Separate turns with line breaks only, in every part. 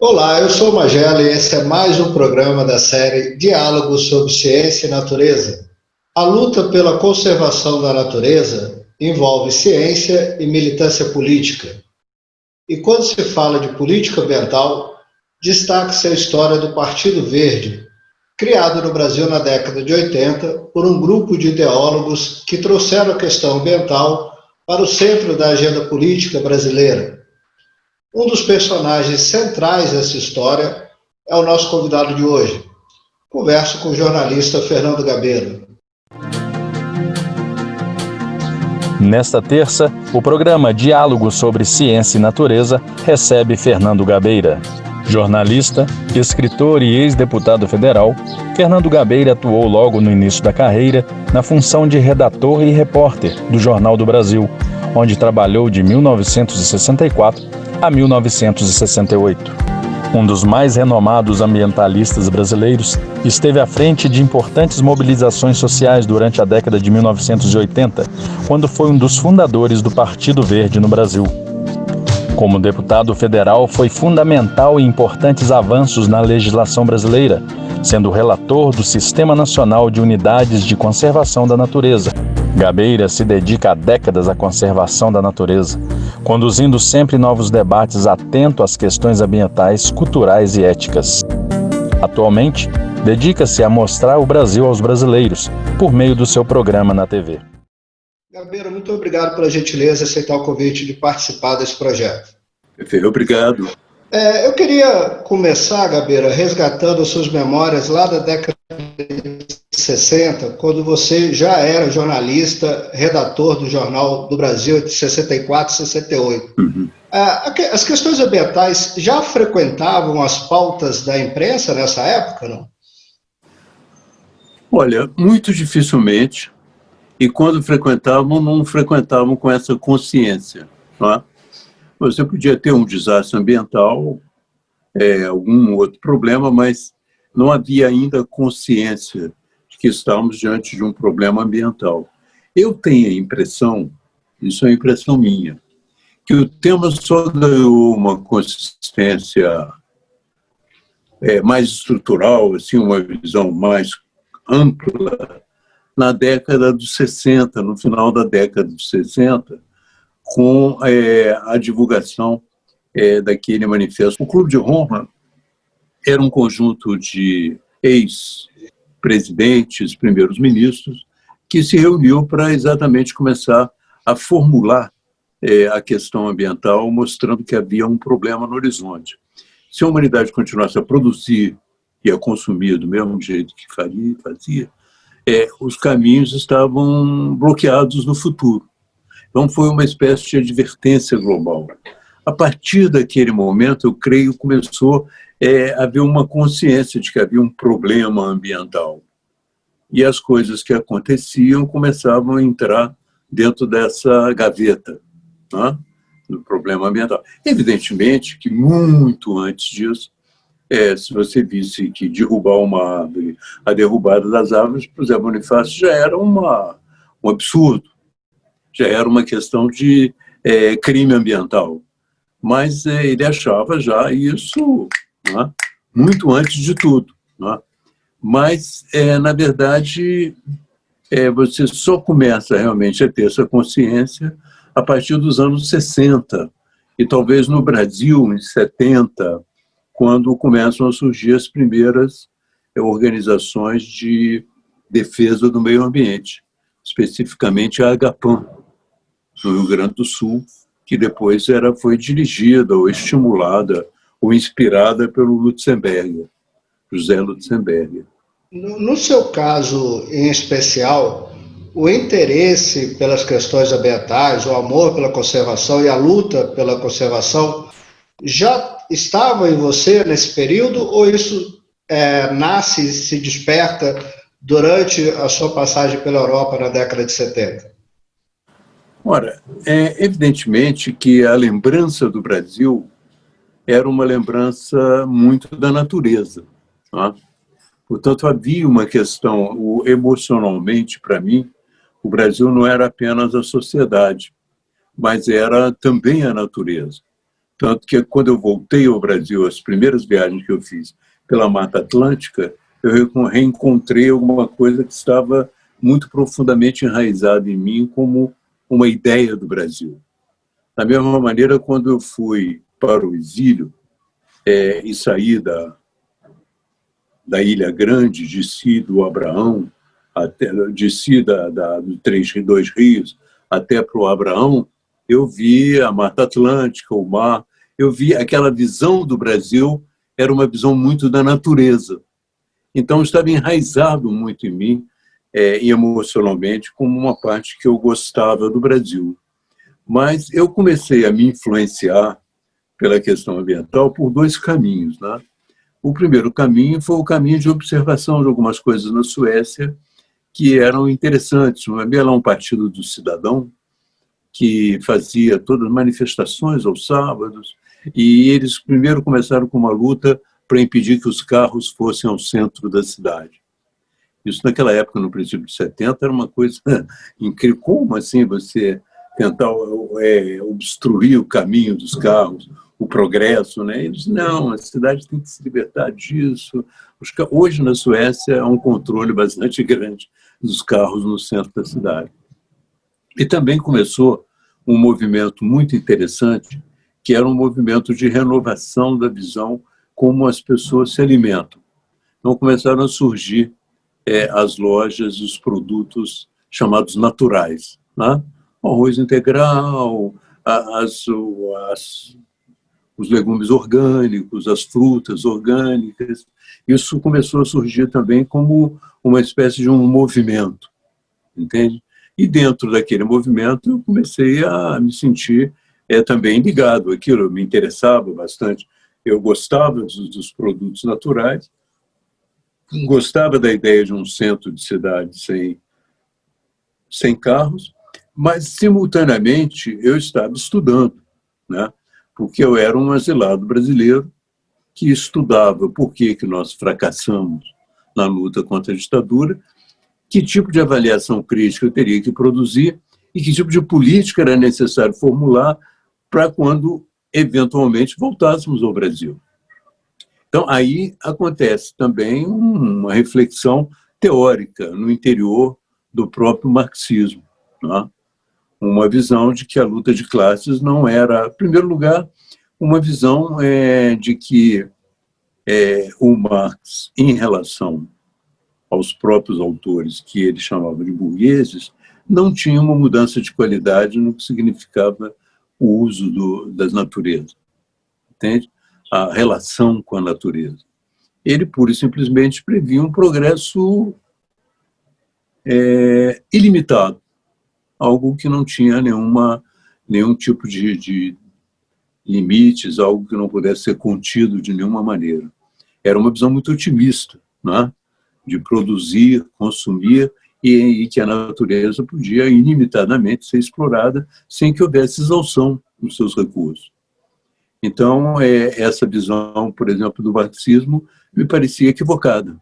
Olá, eu sou o Magela e esse é mais um programa da série Diálogos sobre Ciência e Natureza. A luta pela conservação da natureza envolve ciência e militância política. E quando se fala de política ambiental, destaca-se a história do Partido Verde, criado no Brasil na década de 80 por um grupo de ideólogos que trouxeram a questão ambiental para o centro da agenda política brasileira. Um dos personagens centrais dessa história é o nosso convidado de hoje. Converso com o jornalista Fernando Gabeira.
Nesta terça, o programa Diálogo sobre Ciência e Natureza recebe Fernando Gabeira. Jornalista, escritor e ex-deputado federal, Fernando Gabeira atuou logo no início da carreira na função de redator e repórter do Jornal do Brasil, onde trabalhou de 1964 a 1968. Um dos mais renomados ambientalistas brasileiros, esteve à frente de importantes mobilizações sociais durante a década de 1980, quando foi um dos fundadores do Partido Verde no Brasil. Como deputado federal, foi fundamental em importantes avanços na legislação brasileira, sendo relator do Sistema Nacional de Unidades de Conservação da Natureza. Gabeira se dedica há décadas à conservação da natureza, conduzindo sempre novos debates atento às questões ambientais, culturais e éticas. Atualmente, dedica-se a mostrar o Brasil aos brasileiros, por meio do seu programa na TV.
Gabeira, muito obrigado pela gentileza de aceitar o convite de participar desse projeto.
Obrigado.
Eu queria começar, Gabeira, resgatando as suas memórias lá da década de 60, quando você já era jornalista, redator do Jornal do Brasil de 64 e 68. As questões ambientais já frequentavam as pautas da imprensa nessa época, não?
Olha, muito dificilmente, e quando frequentavam, não frequentavam com essa consciência. Não é? Você podia ter um desastre ambiental, algum outro problema, mas não havia ainda consciência de que estamos diante de um problema ambiental. Eu tenho a impressão, isso é impressão minha, que o tema só ganhou uma consistência mais estrutural, assim, uma visão mais ampla, na década dos 60, no final da década dos 60, com a divulgação daquele manifesto. O Clube de Roma era um conjunto de ex-presidentes, primeiros ministros, que se reuniu para exatamente começar a formular a questão ambiental, mostrando que havia um problema no horizonte. Se a humanidade continuasse a produzir e a consumir do mesmo jeito que fazia, os caminhos estavam bloqueados no futuro. Então foi uma espécie de advertência global. A partir daquele momento, eu creio, começou a haver uma consciência de que havia um problema ambiental. E as coisas que aconteciam começavam a entrar dentro dessa gaveta, né, do problema ambiental. Evidentemente que muito antes disso, se você visse que derrubar uma árvore, a derrubada das árvores, por exemplo, Bonifácio já era um absurdo, já era uma questão de crime ambiental. Mas ele achava já isso, né, muito antes de tudo. Né? Mas, na verdade, você só começa realmente a ter essa consciência a partir dos anos 60, e talvez no Brasil, em 70, quando começam a surgir as primeiras organizações de defesa do meio ambiente, especificamente a Agapan, no Rio Grande do Sul, que depois foi dirigida ou estimulada ou inspirada pelo Lutzenberger, José Lutzenberger.
No seu caso em especial, o interesse pelas questões ambientais, o amor pela conservação e a luta pela conservação já estava em você nesse período, ou isso nasce e se desperta durante a sua passagem pela Europa na década de 70?
Ora, evidentemente que a lembrança do Brasil era uma lembrança muito da natureza. Tá? Portanto, havia uma questão, emocionalmente, para mim, o Brasil não era apenas a sociedade, mas era também a natureza. Tanto que quando eu voltei ao Brasil, as primeiras viagens que eu fiz pela Mata Atlântica, eu reencontrei alguma coisa que estava muito profundamente enraizada em mim como uma ideia do Brasil. Da mesma maneira, quando eu fui para o exílio e saí da Ilha Grande, desci do Abraão, desci do Dois Rios até para o Abraão, eu vi a Mata Atlântica, o mar, eu vi aquela visão do Brasil, era uma visão muito da natureza. Então, estava enraizado muito em mim, e emocionalmente, como uma parte que eu gostava do Brasil. Mas eu comecei a me influenciar pela questão ambiental por dois caminhos, né? O primeiro caminho foi o caminho de observação de algumas coisas na Suécia que eram interessantes. Havia lá um partido do cidadão que fazia todas as manifestações aos sábados, e eles primeiro começaram com uma luta para impedir que os carros fossem ao centro da cidade. Isso naquela época, no princípio de 70, era uma coisa incrível. Como assim você tentar obstruir o caminho dos carros, o progresso, né? Eles, não, a cidade tem que se libertar disso. Hoje, na Suécia, há um controle bastante grande dos carros no centro da cidade. E também começou um movimento muito interessante, que era um movimento de renovação da visão como as pessoas se alimentam. Então, começaram a surgir as lojas, os produtos chamados naturais, né? O arroz integral, os legumes orgânicos, as frutas orgânicas. Isso começou a surgir também como uma espécie de um movimento, entende? E dentro daquele movimento eu comecei a me sentir também ligado àquilo, me interessava bastante. Eu gostava dos produtos naturais, gostava da ideia de um centro de cidade sem carros, mas, simultaneamente, eu estava estudando, né? Porque eu era um exilado brasileiro que estudava por que nós fracassamos na luta contra a ditadura, que tipo de avaliação crítica eu teria que produzir e que tipo de política era necessário formular para quando, eventualmente, voltássemos ao Brasil. Então, aí acontece também uma reflexão teórica no interior do próprio marxismo, né? Uma visão de que a luta de classes não era, em primeiro lugar, uma visão de que o Marx, em relação aos próprios autores que ele chamava de burgueses, não tinha uma mudança de qualidade no que significava o uso das naturezas, entende? A relação com a natureza. Ele, pura e simplesmente, previa um progresso ilimitado, algo que não tinha nenhum tipo de limites, algo que não pudesse ser contido de nenhuma maneira. Era uma visão muito otimista, né? De produzir, consumir, e que a natureza podia ilimitadamente ser explorada sem que houvesse exaustão dos seus recursos. Então, essa visão, por exemplo, do marxismo, me parecia equivocada.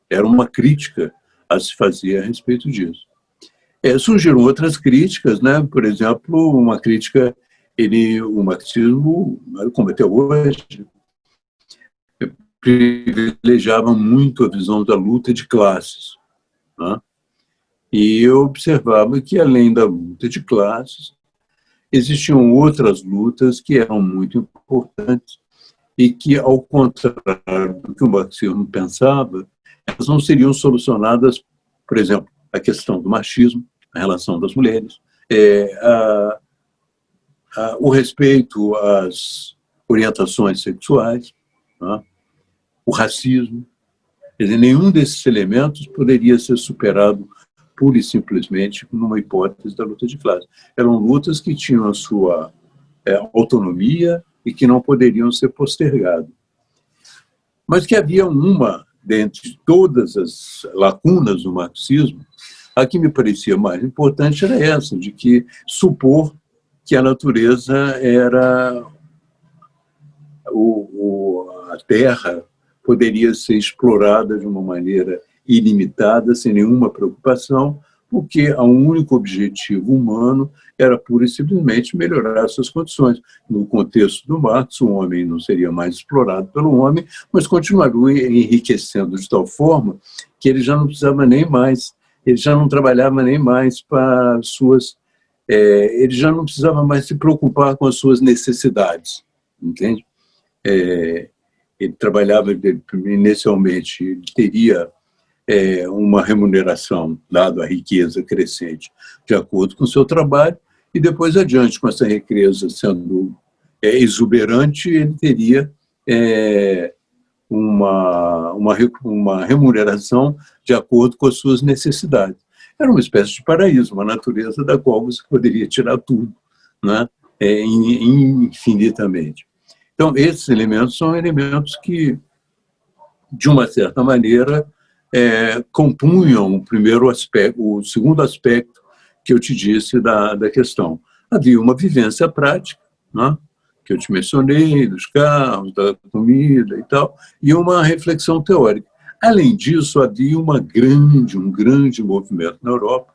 Era uma crítica a se fazer a respeito disso. Surgiram outras críticas, né? Por exemplo, uma crítica, o marxismo, como até hoje, privilegiava muito a visão da luta de classes, né? E eu observava que, além da luta de classes, existiam outras lutas que eram muito importantes e que, ao contrário do que o marxismo pensava, elas não seriam solucionadas, por exemplo, a questão do machismo, a relação das mulheres, o respeito às orientações sexuais, né? O racismo. Quer dizer, nenhum desses elementos poderia ser superado pura e simplesmente numa hipótese da luta de classe. Eram lutas que tinham a sua autonomia e que não poderiam ser postergadas. Mas que havia uma, dentre todas as lacunas do marxismo, a que me parecia mais importante era essa, de que supor que a natureza era a terra poderia ser explorada de uma maneira ilimitada, sem nenhuma preocupação, porque o único objetivo humano era pura e simplesmente melhorar suas condições. No contexto do Marx, o homem não seria mais explorado pelo homem, mas continuaria enriquecendo de tal forma que ele já não precisava nem mais, ele já não trabalhava nem mais para suas... ele já não precisava mais se preocupar com as suas necessidades, entende? Ele trabalhava inicialmente, ele teria uma remuneração, dado a riqueza crescente, de acordo com o seu trabalho, e depois adiante, com essa riqueza sendo exuberante, ele teria uma remuneração de acordo com as suas necessidades. Era uma espécie de paraíso, uma natureza da qual você poderia tirar tudo, né? Infinitamente. Então, esses elementos são elementos que, de uma certa maneira, compunham o primeiro aspecto, o segundo aspecto que eu te disse da questão. Havia uma vivência prática, né, que eu te mencionei, dos carros, da comida e tal, e uma reflexão teórica. Além disso, havia um grande movimento na Europa,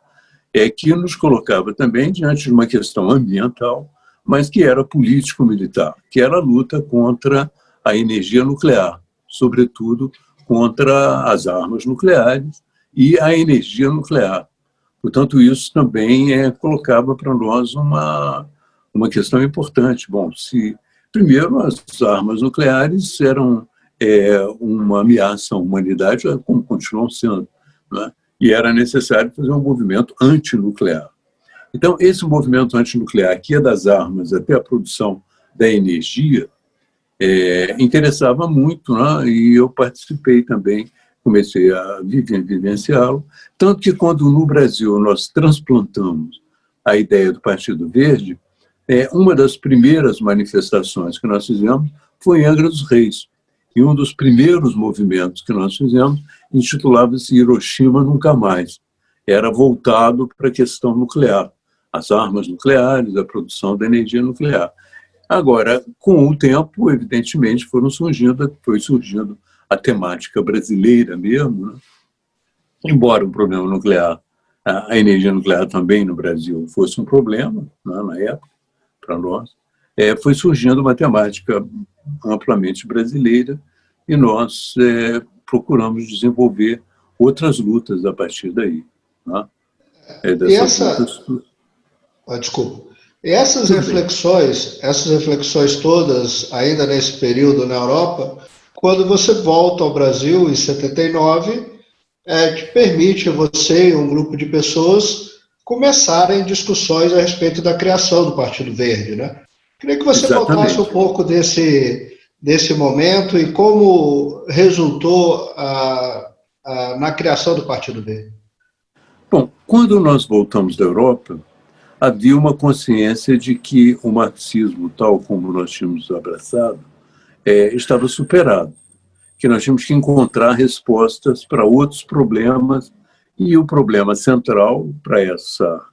que nos colocava também diante de uma questão ambiental, mas que era político-militar, que era a luta contra a energia nuclear, sobretudo contra as armas nucleares e a energia nuclear. Portanto, isso também colocava para nós uma questão importante. Bom, primeiro, as armas nucleares eram uma ameaça à humanidade, como continuam sendo, né? E era necessário fazer um movimento antinuclear. Então, esse movimento antinuclear, que ia das armas até a produção da energia, interessava muito, né? E eu participei também, comecei a vivenciá-lo, tanto que quando no Brasil nós transplantamos a ideia do Partido Verde, uma das primeiras manifestações que nós fizemos foi em Angra dos Reis, e um dos primeiros movimentos que nós fizemos intitulava-se Hiroshima Nunca Mais. Era voltado para a questão nuclear, as armas nucleares, a produção da energia nuclear. Agora, com o tempo, evidentemente, foi surgindo a temática brasileira mesmo, né? Embora o problema nuclear, a energia nuclear também no Brasil fosse um problema, né, na época, para nós, foi surgindo uma temática amplamente brasileira e nós procuramos desenvolver outras lutas a partir daí, né?
Desculpa. E essas reflexões todas, ainda nesse período na Europa, quando você volta ao Brasil em 79, que permite você e um grupo de pessoas começarem discussões a respeito da criação do Partido Verde, né? Queria que você voltasse um pouco desse momento e como resultou na criação do Partido Verde.
Bom, quando nós voltamos da Europa, havia uma consciência de que o marxismo, tal como nós tínhamos abraçado, estava superado, que nós tínhamos que encontrar respostas para outros problemas, e o problema central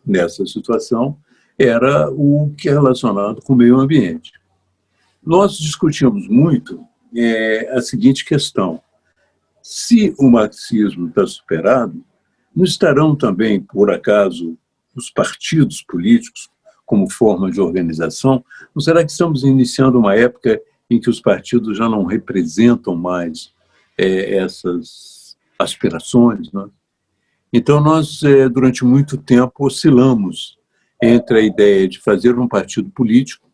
nessa situação era o que é relacionado com o meio ambiente. Nós discutimos muito a seguinte questão: se o marxismo está superado, não estarão também, por acaso, os partidos políticos como forma de organização? Não será que estamos iniciando uma época em que os partidos já não representam mais essas aspirações, né? Então, nós, durante muito tempo, oscilamos entre a ideia de fazer um partido político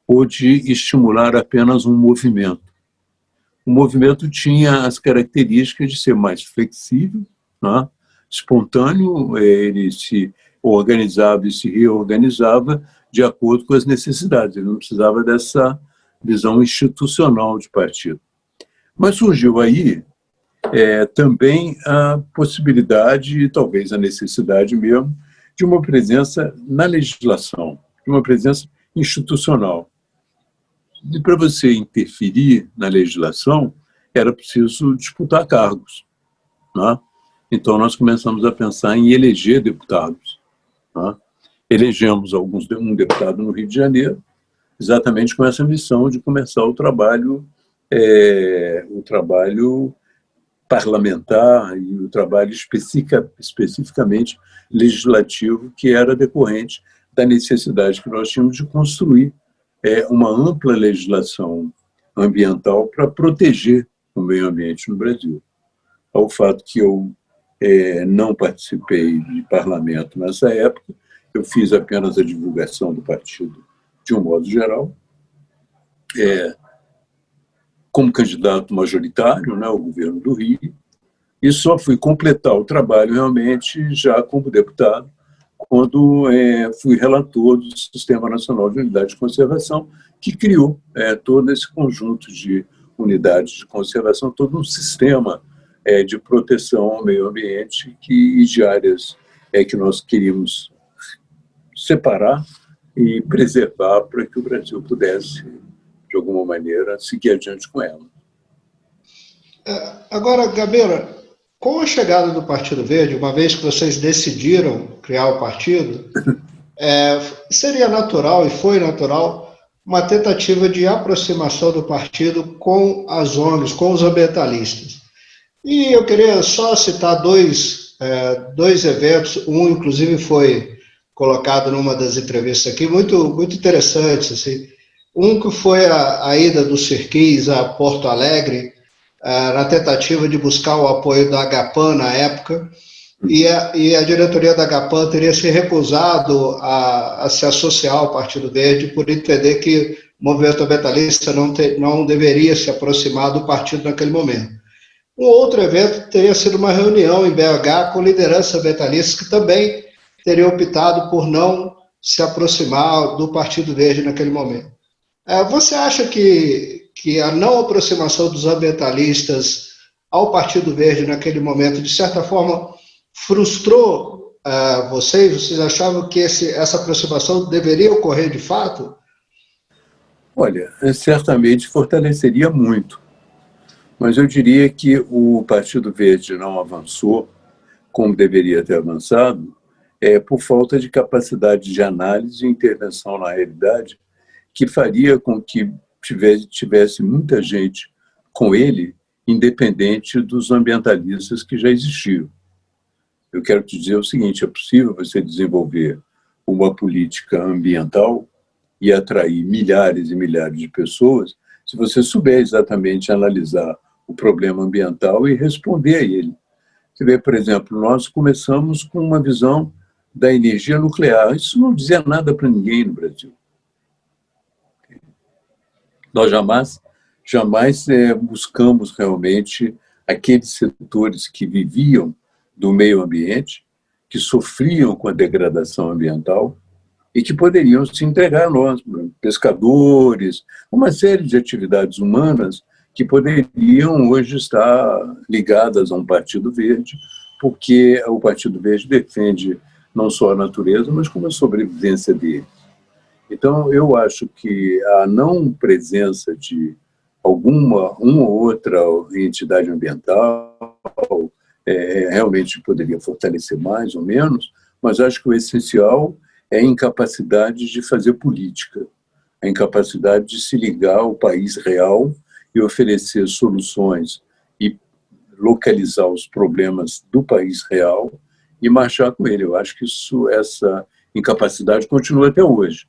ou de estimular apenas um movimento. O movimento tinha as características de ser mais flexível, né? Espontâneo, ele se organizava e se reorganizava de acordo com as necessidades, ele não precisava dessa visão institucional de partido. Mas surgiu aí também a possibilidade, e talvez a necessidade mesmo, de uma presença na legislação, de uma presença institucional. E para você interferir na legislação, era preciso disputar cargos, né? Então, nós começamos a pensar em eleger deputados, né? Elegemos um deputado no Rio de Janeiro, exatamente com essa missão de começar o trabalho parlamentar e o trabalho especificamente legislativo, que era decorrente da necessidade que nós tínhamos de construir uma ampla legislação ambiental para proteger o meio ambiente no Brasil. Ao fato que eu não participei de parlamento nessa época, eu fiz apenas a divulgação do partido de um modo geral, como candidato majoritário, né, ao governo do Rio, e só fui completar o trabalho realmente já como deputado, quando fui relator do Sistema Nacional de Unidades de Conservação, que criou todo esse conjunto de unidades de conservação, todo um sistema de proteção ao meio ambiente e de áreas que nós queríamos separar e preservar para que o Brasil pudesse, de alguma maneira, seguir adiante com ela.
Agora, Gabeira, com a chegada do Partido Verde, uma vez que vocês decidiram criar o partido, seria natural, e foi natural, uma tentativa de aproximação do partido com as ONGs, com os ambientalistas. E eu queria só citar dois eventos, um inclusive foi colocado numa das entrevistas aqui, muito, muito interessantes, assim. Um que foi a ida do Sirquis a Porto Alegre, na tentativa de buscar o apoio da Agapan na época, e a diretoria da Agapan teria se recusado a se associar ao Partido Verde por entender que o movimento ambientalista não deveria se aproximar do partido naquele momento. Um outro evento teria sido uma reunião em BH com lideranças ambientalistas que também teriam optado por não se aproximar do Partido Verde naquele momento. Você acha que a não aproximação dos ambientalistas ao Partido Verde naquele momento, de certa forma, frustrou vocês? Vocês achavam que essa aproximação deveria ocorrer de fato?
Olha, certamente fortaleceria muito, mas eu diria que o Partido Verde não avançou como deveria ter avançado por falta de capacidade de análise e intervenção na realidade, que faria com que tivesse muita gente com ele, independente dos ambientalistas que já existiam. Eu quero te dizer o seguinte, é possível você desenvolver uma política ambiental e atrair milhares e milhares de pessoas se você souber exatamente analisar o problema ambiental e responder a ele. Você vê, por exemplo, nós começamos com uma visão da energia nuclear. Isso não dizia nada para ninguém no Brasil. Nós jamais buscamos realmente aqueles setores que viviam do meio ambiente, que sofriam com a degradação ambiental e que poderiam se entregar a nós, pescadores, uma série de atividades humanas que poderiam hoje estar ligadas a um Partido Verde, porque o Partido Verde defende não só a natureza, mas como a sobrevivência dele. Então, eu acho que a não presença de uma ou outra entidade ambiental realmente poderia fortalecer mais ou menos, mas acho que o essencial é a incapacidade de fazer política, a incapacidade de se ligar ao país real e oferecer soluções e localizar os problemas do país real e marchar com ele. Eu acho que essa incapacidade continua até hoje.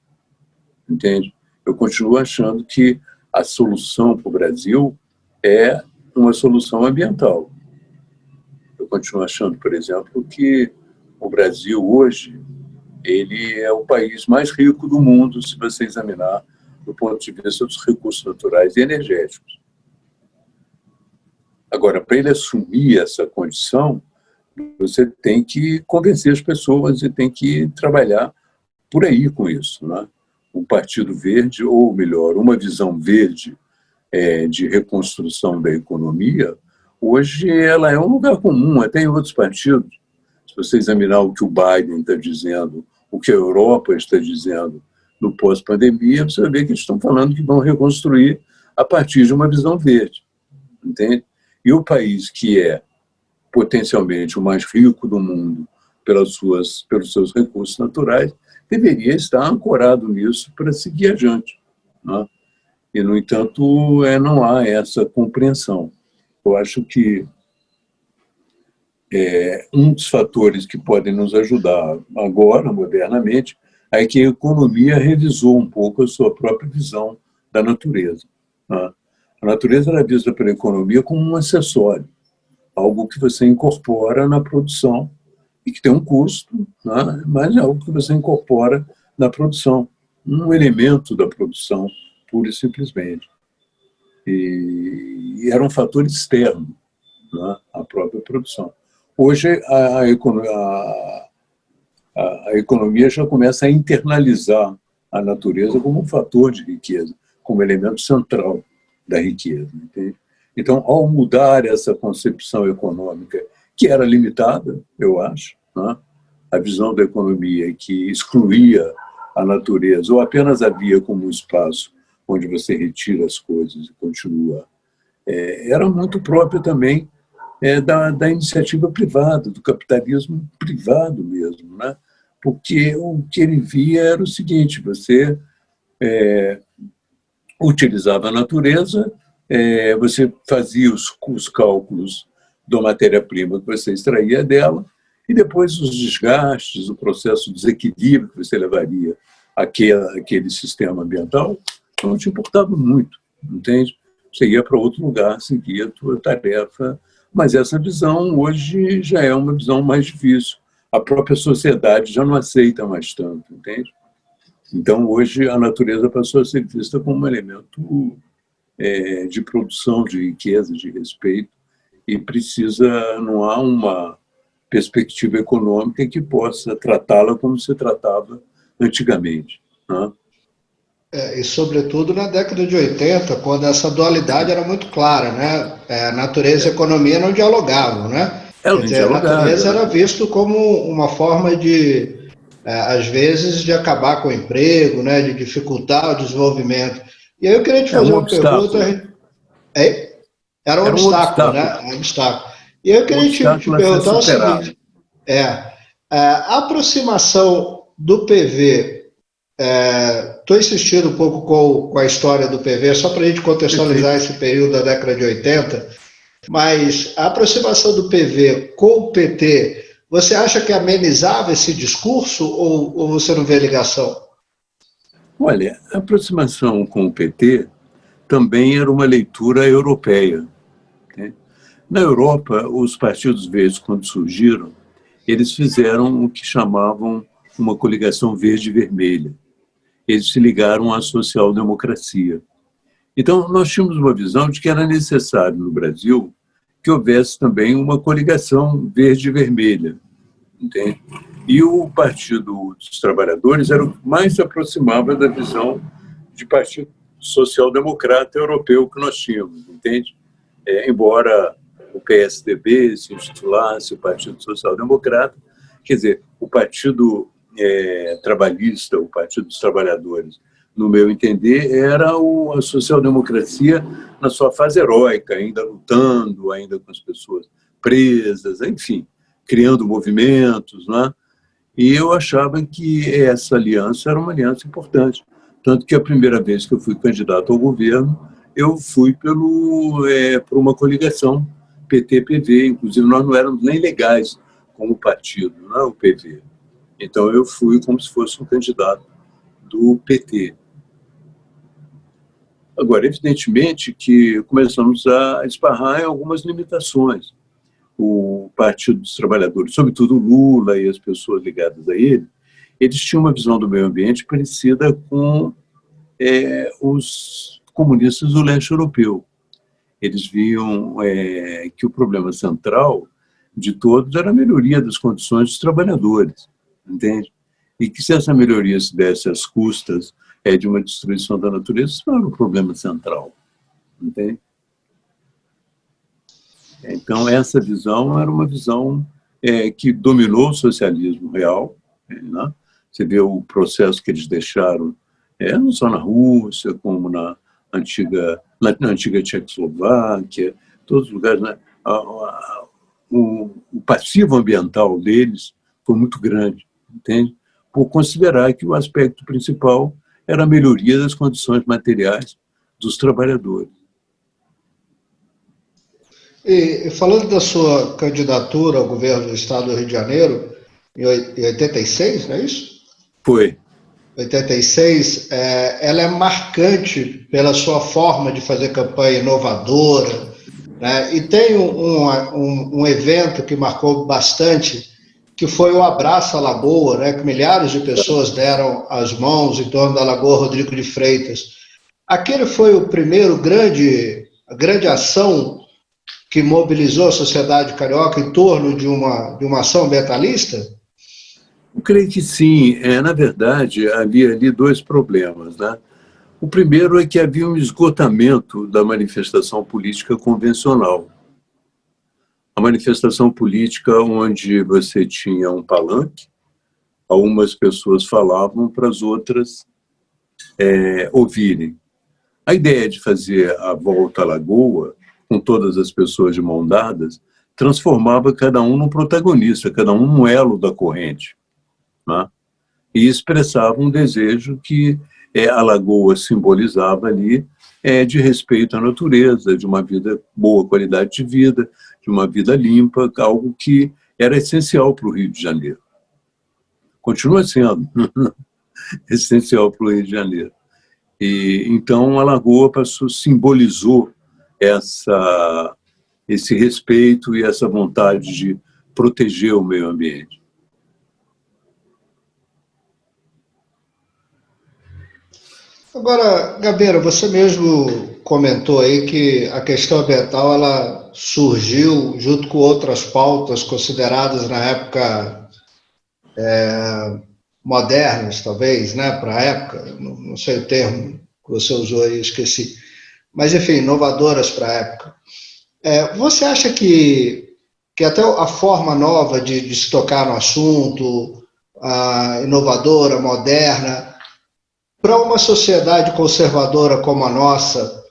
Entende? Eu continuo achando que a solução para o Brasil é uma solução ambiental. Eu continuo achando, por exemplo, que o Brasil hoje ele é o país mais rico do mundo, se você examinar do ponto de vista dos recursos naturais e energéticos. Agora, para ele assumir essa condição, você tem que convencer as pessoas e tem que trabalhar por aí com isso, né? O Partido Verde, ou melhor, uma visão verde de reconstrução da economia, hoje ela é um lugar comum, até em outros partidos. Se você examinar o que o Biden está dizendo, o que a Europa está dizendo no pós-pandemia, você vai ver que eles estão falando que vão reconstruir a partir de uma visão verde, entende? E o país que é potencialmente o mais rico do mundo pelos seus recursos naturais, deveria estar ancorado nisso para seguir adiante, né? E, no entanto, não há essa compreensão. Eu acho que Um dos fatores que podem nos ajudar agora, modernamente, é que a economia revisou um pouco a sua própria visão da natureza. Né? A natureza era vista pela economia como um acessório, algo que você incorpora na produção e que tem um custo, né? Mas é algo que você incorpora na produção, um elemento da produção, pura e simplesmente. E era um fator externo, né? À própria produção. Hoje, a economia já começa a internalizar a natureza como um fator de riqueza, como elemento central da riqueza. Entende? Então, ao mudar essa concepção econômica, que era limitada, eu acho, né? A visão da economia que excluía a natureza, ou apenas havia como um espaço onde você retira as coisas e continua, era muito próprio também da iniciativa privada, do capitalismo privado mesmo, né? Porque o que ele via era o seguinte: você utilizava a natureza, você fazia os cálculos da matéria-prima que você extraía dela, e depois os desgastes, o processo de desequilíbrio que você levaria àquele sistema ambiental, não te importava muito, entende? Você ia para outro lugar, seguia a tua tarefa, mas essa visão hoje já é uma visão mais difícil. A própria sociedade já não aceita mais tanto, entende? Então, hoje, a natureza passou a ser vista como um elemento de produção, de riqueza, de respeito, e não há uma perspectiva econômica que possa tratá-la como se tratava antigamente. Né?
E, sobretudo, na década de 80, quando essa dualidade era muito clara, né? Natureza e economia não dialogavam, né? Quer dizer, a natureza era visto como uma forma de, às vezes, de acabar com o emprego, né? De dificultar o desenvolvimento. E aí eu queria te fazer uma pergunta. Era um obstáculo, né? Um obstáculo. E eu queria te perguntar o seguinte: a aproximação do PV. Estou insistindo um pouco com a história do PV, só para a gente contextualizar esse período da década de 80, mas a aproximação do PV com o PT, você acha que amenizava esse discurso ou você não vê ligação?
Olha, a aproximação com o PT também era uma leitura europeia. Né? Na Europa, os partidos verdes, quando surgiram, eles fizeram o que chamavam uma coligação verde-vermelha. Eles se ligaram à social-democracia. Então, nós tínhamos uma visão de que era necessário, no Brasil, que houvesse também uma coligação verde-vermelha. Entende? E o Partido dos Trabalhadores era o que mais se aproximava da visão de partido social-democrata europeu que nós tínhamos. Entende? Embora o PSDB se intitulasse o Partido Social-Democrata, quer dizer, o Partido Trabalhista, o Partido dos Trabalhadores, no meu entender, era a social-democracia na sua fase heróica, ainda lutando, ainda com as pessoas presas, enfim, criando movimentos, né? E eu achava que essa aliança era uma aliança importante. Tanto que a primeira vez que eu fui candidato ao governo, eu fui por uma coligação PT-PV, inclusive nós não éramos nem legais como partido, né, o PV. Então eu fui como se fosse um candidato do PT. Agora, evidentemente que começamos a esbarrar em algumas limitações. O Partido dos Trabalhadores, sobretudo o Lula e as pessoas ligadas a ele, eles tinham uma visão do meio ambiente parecida com os comunistas do leste europeu. Eles viam que o problema central de todos era a melhoria das condições dos trabalhadores, entende? E que se essa melhoria se desse às custas de uma destruição da natureza, isso não era o problema central, entende? Então, essa visão era uma visão que dominou o socialismo real, né? Você vê o processo que eles deixaram, não só na Rússia, como na antiga Tchecoslováquia, todos os lugares, né? O passivo ambiental deles foi muito grande, entende? Por considerar que o aspecto principal era a melhoria das condições materiais dos trabalhadores.
E falando da sua candidatura ao governo do Estado do Rio de Janeiro, em 86, não é isso?
Foi.
86, ela é marcante pela sua forma de fazer campanha inovadora, né? E tem um evento que marcou bastante, que foi o Abraço à Lagoa, né? Que milhares de pessoas deram as mãos em torno da Lagoa Rodrigo de Freitas. Aquele foi o primeiro a grande ação que mobilizou a sociedade carioca em torno de uma ação ambientalista?
Eu creio que sim. Na verdade, havia ali dois problemas, né? O primeiro é que havia um esgotamento da manifestação política convencional. A manifestação política onde você tinha um palanque, algumas pessoas falavam para as outras ouvirem. A ideia de fazer a volta à Lagoa, com todas as pessoas de mão dadas, transformava cada um num protagonista, cada um num elo da corrente, né? E expressava um desejo que a Lagoa simbolizava ali, de respeito à natureza, de uma vida, boa qualidade de vida, de uma vida limpa, algo que era essencial para o Rio de Janeiro. Continua sendo essencial para o Rio de Janeiro. E então a Lagoa simbolizou esse respeito e essa vontade de proteger o meio ambiente.
Agora, Gabeira, você mesmo comentou aí que a questão ambiental ela surgiu junto com outras pautas consideradas na época modernas, talvez, né, para a época, não sei o termo que você usou aí, esqueci, mas enfim, inovadoras para a época. Você acha que até a forma nova de se tocar no assunto, inovadora, moderna, para uma sociedade conservadora como a nossa,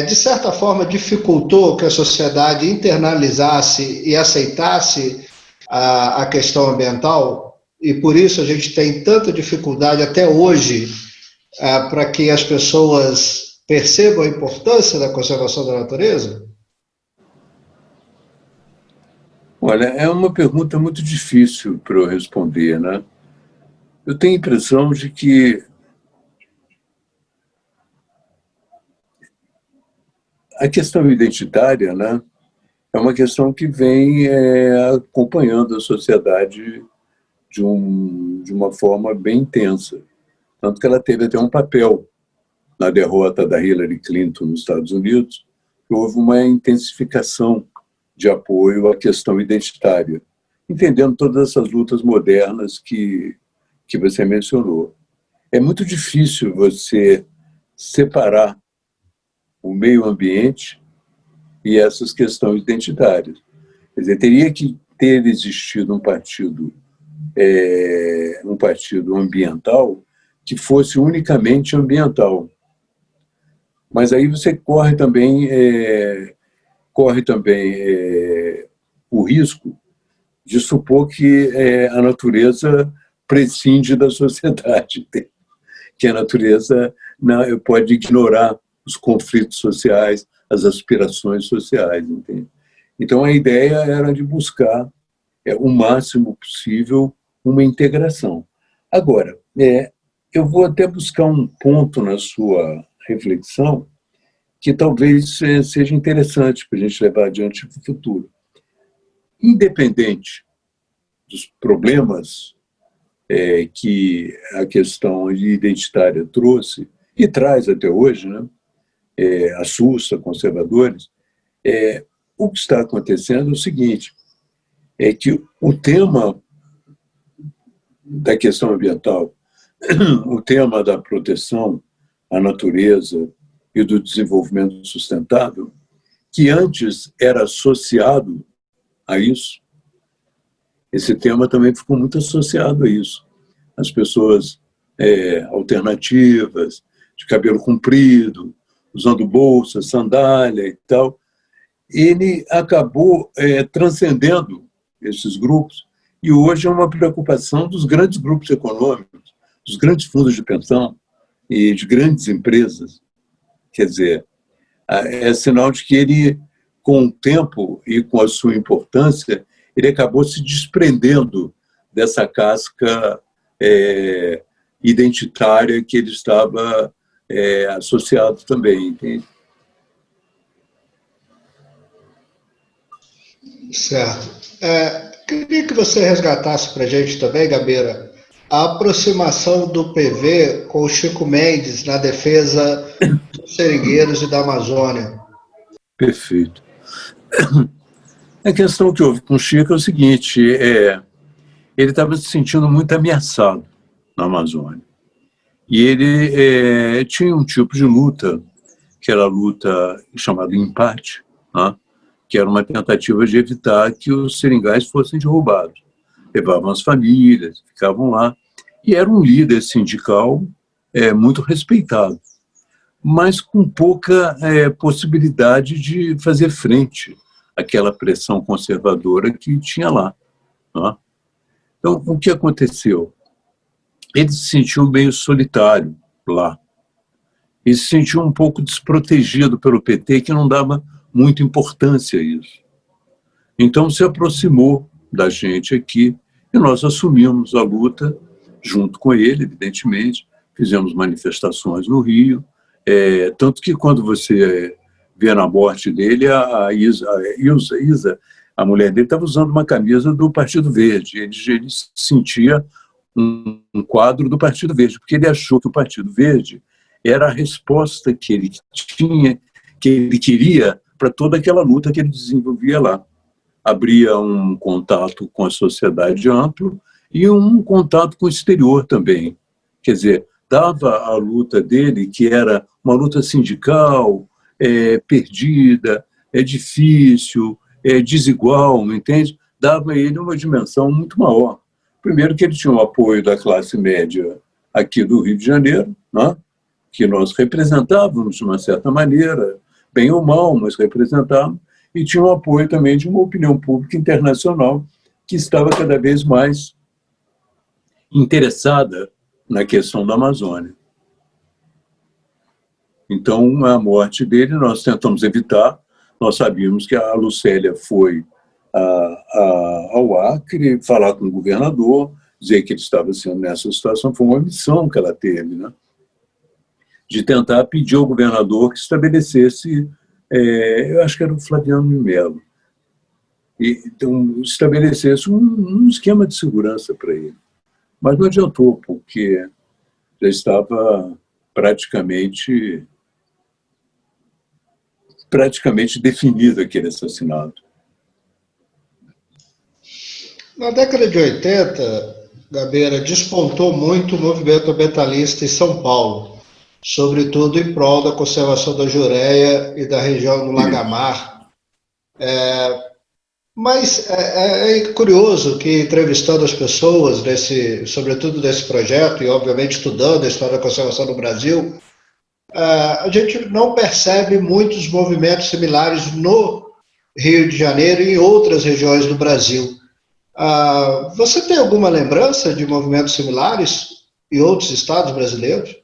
de certa forma dificultou que a sociedade internalizasse e aceitasse a questão ambiental? E por isso a gente tem tanta dificuldade até hoje para que as pessoas percebam a importância da conservação da natureza?
Olha, é uma pergunta muito difícil para eu responder, né? Eu tenho a impressão de que a questão identitária, né, é uma questão que vem acompanhando a sociedade de uma forma bem intensa. Tanto que ela teve até um papel na derrota da Hillary Clinton nos Estados Unidos, que houve uma intensificação de apoio à questão identitária, entendendo todas essas lutas modernas que você mencionou. É muito difícil você separar o meio ambiente e essas questões identitárias. Quer dizer, teria que ter existido um partido ambiental que fosse unicamente ambiental. Mas aí você corre também o risco de supor que a natureza prescinde da sociedade, que a natureza pode ignorar os conflitos sociais, as aspirações sociais, entende? Então a ideia era de buscar o máximo possível uma integração. Agora, eu vou até buscar um ponto na sua reflexão que talvez seja interessante para a gente levar adiante no futuro. Independente dos problemas que a questão identitária trouxe, e traz até hoje, né? Assusta conservadores, o que está acontecendo é o seguinte, é que o tema da questão ambiental, o tema da proteção à natureza e do desenvolvimento sustentável, que antes era associado a isso, esse tema também ficou muito associado a isso. As pessoas alternativas, de cabelo comprido, usando bolsa, sandália e tal, ele acabou transcendendo esses grupos e hoje é uma preocupação dos grandes grupos econômicos, dos grandes fundos de pensão e de grandes empresas. Quer dizer, é sinal de que ele com o tempo e com a sua importância, ele acabou se desprendendo dessa casca identitária que ele estava associado também, entende?
Certo. Queria que você resgatasse para a gente também, Gabeira, a aproximação do PV com o Chico Mendes na defesa dos seringueiros e da Amazônia.
Perfeito. A questão que houve com o Chico é o seguinte, ele estava se sentindo muito ameaçado na Amazônia. E ele tinha um tipo de luta, que era a luta chamada empate, né? Que era uma tentativa de evitar que os seringais fossem derrubados. Levavam as famílias, ficavam lá. E era um líder sindical muito respeitado, mas com pouca possibilidade de fazer frente àquela pressão conservadora que tinha lá. Né? Então, o que aconteceu? Ele se sentiu meio solitário lá. Ele se sentiu um pouco desprotegido pelo PT, que não dava muita importância a isso. Então se aproximou da gente aqui e nós assumimos a luta junto com ele, evidentemente, fizemos manifestações no Rio, tanto que quando você vê na morte dele, a Isa, a mulher dele, estava usando uma camisa do Partido Verde, ele sentia um quadro do Partido Verde, porque ele achou que o Partido Verde era a resposta que ele tinha, que ele queria para toda aquela luta que ele desenvolvia lá. Abria um contato com a sociedade amplo e um contato com o exterior também. Quer dizer, dava a luta dele, que era uma luta sindical, perdida, difícil, desigual, não entende? Dava a ele uma dimensão muito maior. Primeiro que ele tinha o apoio da classe média aqui do Rio de Janeiro, né? Que nós representávamos de uma certa maneira, bem ou mal, mas representávamos, e tinha o apoio também de uma opinião pública internacional que estava cada vez mais interessada na questão da Amazônia. Então, a morte dele nós tentamos evitar. Nós sabíamos que a Lucélia foi ao Acre falar com o governador, dizer que ele estava sendo nessa situação. Foi uma missão que ela teve, né? De tentar pedir ao governador que estabelecesse, eu acho que era o Flaviano de Mello, então estabelecesse um esquema de segurança para ele. Mas não adiantou, porque já estava praticamente definido aquele assassinato.
Na década de 80, Gabeira, despontou muito o movimento ambientalista em São Paulo, sobretudo em prol da conservação da Jureia e da região do Lagamar. Mas é curioso que, entrevistando as pessoas, sobretudo desse projeto, e obviamente estudando a história da conservação no Brasil, a gente não percebe muitos movimentos similares no Rio de Janeiro e em outras regiões do Brasil. Você tem alguma lembrança de movimentos similares em outros estados brasileiros?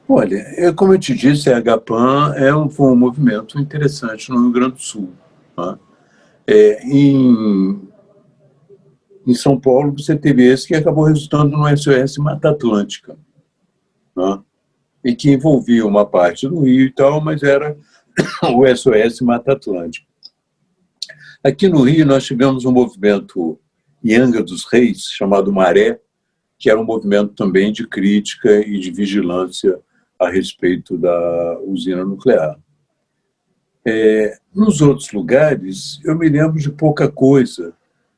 Olha, como eu te disse, a Agapan foi um movimento interessante no Rio Grande do Sul. Tá? Em São Paulo, você teve esse que acabou resultando no SOS Mata Atlântica, tá? E que envolvia uma parte do Rio e tal, mas era o SOS Mata Atlântica. Aqui no Rio, nós tivemos um movimento em Angra dos Reis, chamado Maré, que era um movimento também de crítica e de vigilância a respeito da usina nuclear. Nos outros lugares, eu me lembro de pouca coisa,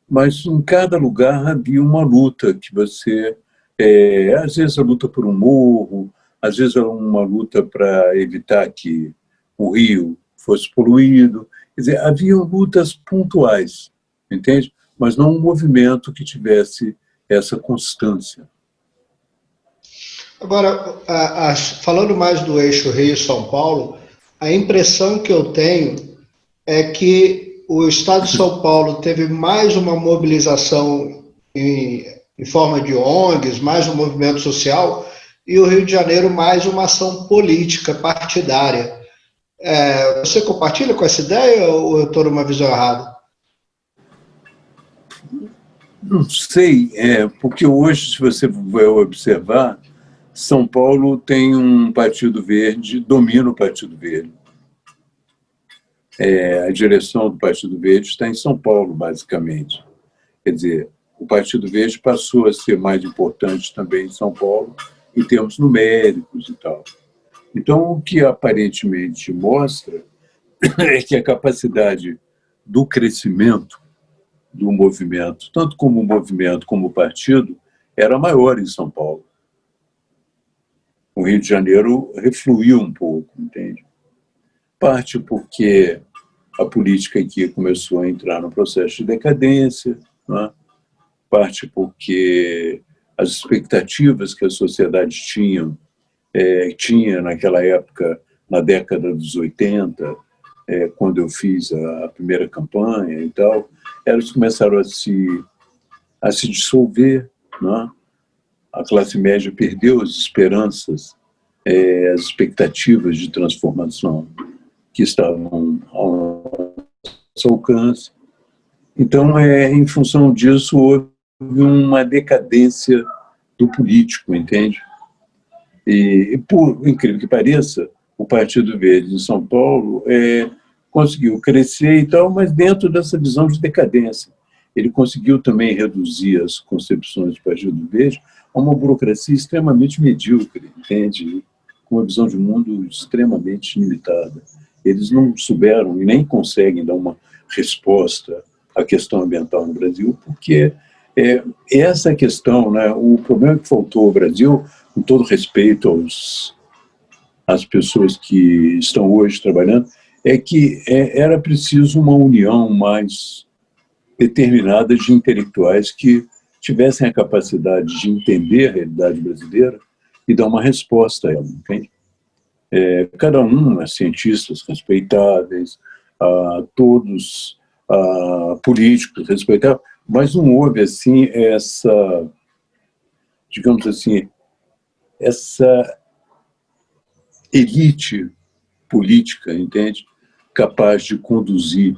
mas em cada lugar havia uma luta que você... às vezes a luta por um morro, às vezes uma luta para evitar que o rio fosse poluído. Quer dizer, haviam lutas pontuais, entende? Mas não um movimento que tivesse essa constância.
Agora, falando mais do eixo Rio-São Paulo, a impressão que eu tenho é que o Estado de São Paulo teve mais uma mobilização em forma de ONGs, mais um movimento social, e o Rio de Janeiro mais uma ação política partidária. Você compartilha com essa ideia ou eu estou numa visão errada?
Não sei, porque hoje, se você vai observar, São Paulo tem um Partido Verde, domina o Partido Verde. A direção do Partido Verde está em São Paulo, basicamente. Quer dizer, o Partido Verde passou a ser mais importante também em São Paulo, em termos numéricos e tal. Então, o que aparentemente mostra é que a capacidade do crescimento do movimento, tanto como movimento como partido, era maior em São Paulo. O Rio de Janeiro refluiu um pouco, entende? Parte porque a política aqui começou a entrar no processo de decadência, né? Parte porque as expectativas que a sociedade tinha naquela época, na década dos 80, quando eu fiz a primeira campanha e tal, elas começaram a se dissolver, né? A classe média perdeu as esperanças, as expectativas de transformação que estavam ao seu alcance. Então, em função disso, houve uma decadência do político, entende? E por incrível que pareça, o Partido Verde em São Paulo conseguiu crescer e tal, mas dentro dessa visão de decadência. Ele conseguiu também reduzir as concepções do Partido Verde a uma burocracia extremamente medíocre, entende? Com uma visão de mundo extremamente limitada. Eles não souberam e nem conseguem dar uma resposta à questão ambiental no Brasil, porque essa questão, né, o problema que faltou ao Brasil, com todo respeito às pessoas que estão hoje trabalhando, é que era preciso uma união mais determinada de intelectuais que tivessem a capacidade de entender a realidade brasileira e dar uma resposta a ela, entende? Cada um, cientistas respeitáveis, todos políticos respeitáveis, mas não houve assim essa, digamos assim, essa elite política, entende? Capaz de conduzir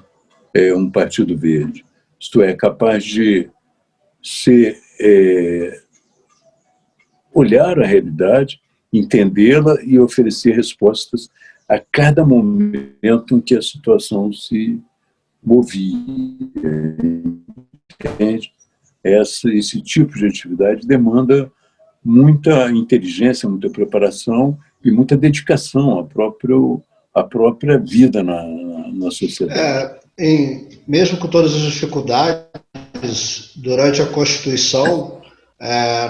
um Partido Verde. Isto é, capaz de olhar a realidade, entendê-la e oferecer respostas a cada momento em que a situação se movia. Entende? Esse tipo de atividade demanda muita inteligência, muita preparação e muita dedicação à própria vida na sociedade.
Mesmo com todas as dificuldades, durante a Constituição,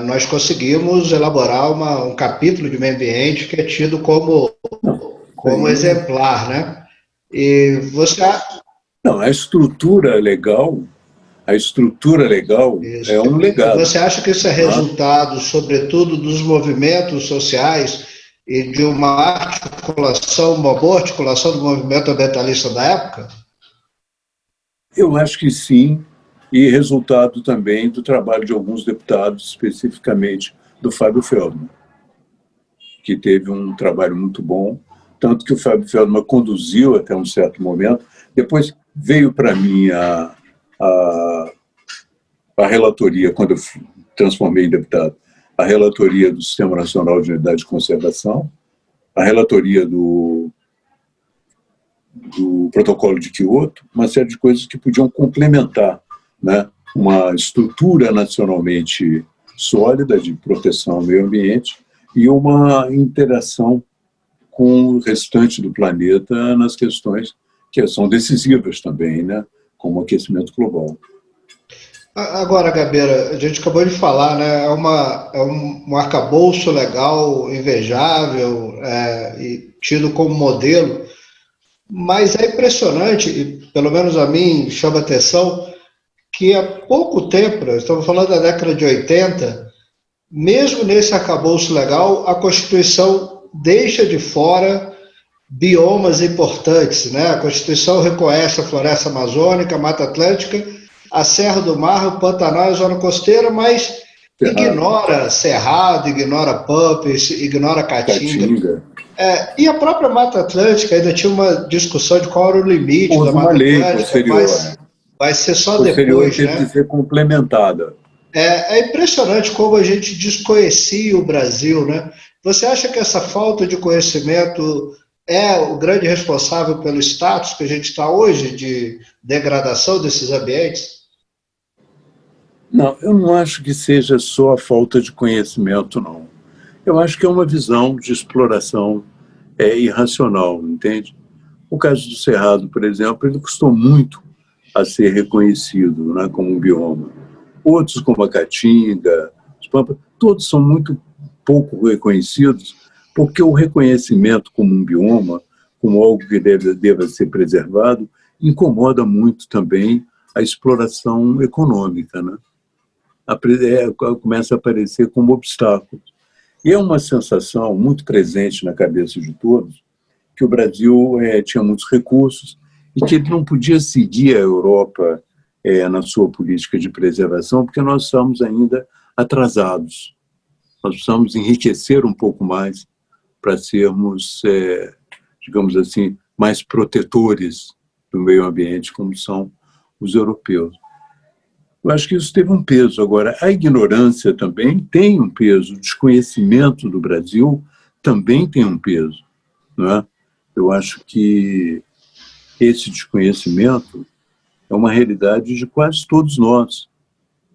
nós conseguimos elaborar um capítulo de meio ambiente que é tido como exemplar, né? E você...
Não, a estrutura legal
Isso.
É um legado.
Você acha que isso é resultado, sobretudo, dos movimentos sociais e de uma boa articulação do movimento ambientalista da época?
Eu acho que sim, e resultado também do trabalho de alguns deputados, especificamente do Fábio Feldman, que teve um trabalho muito bom, tanto que o Fábio Feldman conduziu até um certo momento. Depois veio para mim a relatoria, quando eu transformei em deputado, a relatoria do Sistema Nacional de Unidade de Conservação, a relatoria do Protocolo de Quioto, uma série de coisas que podiam complementar, né, uma estrutura nacionalmente sólida de proteção ao meio ambiente e uma interação com o restante do planeta nas questões que são decisivas também, né, como o aquecimento global.
Agora, Gabeira, a gente acabou de falar, né? É um arcabouço legal, invejável, e tido como modelo, mas é impressionante, e pelo menos a mim chama atenção, que há pouco tempo, estamos falando da década de 80, mesmo nesse arcabouço legal, a Constituição deixa de fora biomas importantes, né? A Constituição reconhece a floresta amazônica, a Mata Atlântica, a Serra do Mar, o Pantanal e a Zona Costeira, mas ignora Cerrado, ignora Pampers, ignora Caatinga. E a própria Mata Atlântica, ainda tinha uma discussão de qual era o limite da Mata Atlântica, vai ser só depois,
teve
né?
que ser complementada.
É impressionante como a gente desconhecia o Brasil, né? Você acha que essa falta de conhecimento é o grande responsável pelo status que a gente está hoje de degradação desses ambientes?
Não, eu não acho que seja só a falta de conhecimento, não. Eu acho que é uma visão de exploração irracional, entende? O caso do Cerrado, por exemplo, ele custou muito a ser reconhecido, né, como um bioma. Outros, como a Caatinga, os Pampas, todos são muito pouco reconhecidos, porque o reconhecimento como um bioma, como algo que deva ser preservado, incomoda muito também a exploração econômica, né? Começa a aparecer como obstáculo. E é uma sensação muito presente na cabeça de todos, que o Brasil tinha muitos recursos e que ele não podia seguir a Europa na sua política de preservação, porque nós estamos ainda atrasados. Nós precisamos enriquecer um pouco mais para sermos, digamos assim, mais protetores do meio ambiente, como são os europeus. Eu acho que isso teve um peso. Agora, a ignorância também tem um peso, o desconhecimento do Brasil também tem um peso, não é? Eu acho que esse desconhecimento é uma realidade de quase todos nós.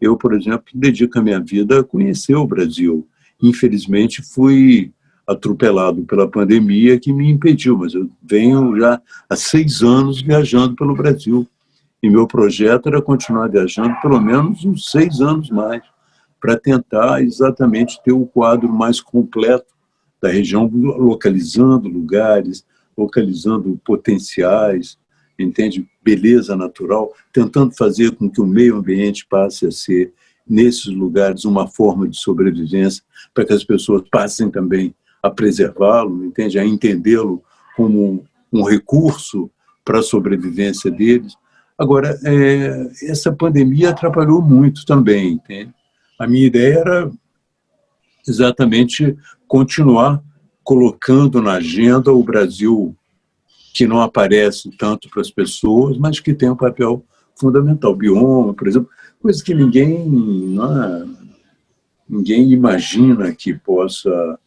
Eu, por exemplo, dedico a minha vida a conhecer o Brasil. Infelizmente, fui atropelado pela pandemia que me impediu, mas eu venho já há 6 anos viajando pelo Brasil. E meu projeto era continuar viajando pelo menos uns 6 anos mais, para tentar exatamente ter o quadro mais completo da região, localizando lugares, localizando potenciais, entende? Beleza natural, tentando fazer com que o meio ambiente passe a ser, nesses lugares, uma forma de sobrevivência, para que as pessoas passem também a preservá-lo, entende? A entendê-lo como um recurso para a sobrevivência deles. Agora, essa pandemia atrapalhou muito também, entende? A minha ideia era exatamente continuar colocando na agenda o Brasil que não aparece tanto para as pessoas, mas que tem um papel fundamental. Bioma, por exemplo, coisa que ninguém imagina que possa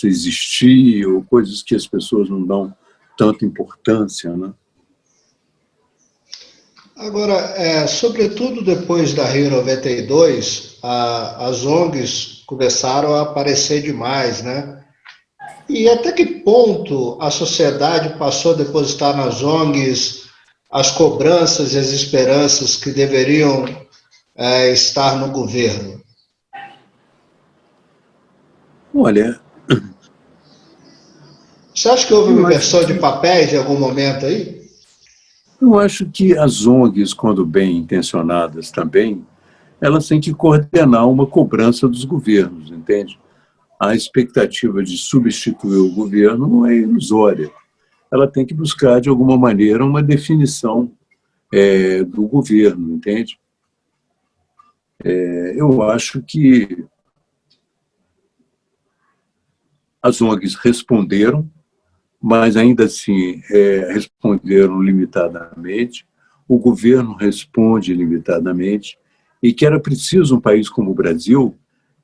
existir, ou coisas que as pessoas não dão tanta importância, né?
Agora, sobretudo depois da Rio 92, as ONGs começaram a aparecer demais, né? E até que ponto a sociedade passou a depositar nas ONGs as cobranças e as esperanças que deveriam estar no governo?
Olha...
Você acha que houve uma inversão de papéis em algum momento aí?
Eu acho que as ONGs, quando bem intencionadas também, elas têm que coordenar uma cobrança dos governos, entende? A expectativa de substituir o governo é ilusória. Ela tem que buscar, de alguma maneira, uma definição do governo, entende? Eu acho que as ONGs responderam, mas ainda assim responderam limitadamente, o governo responde limitadamente, e que era preciso um país como o Brasil,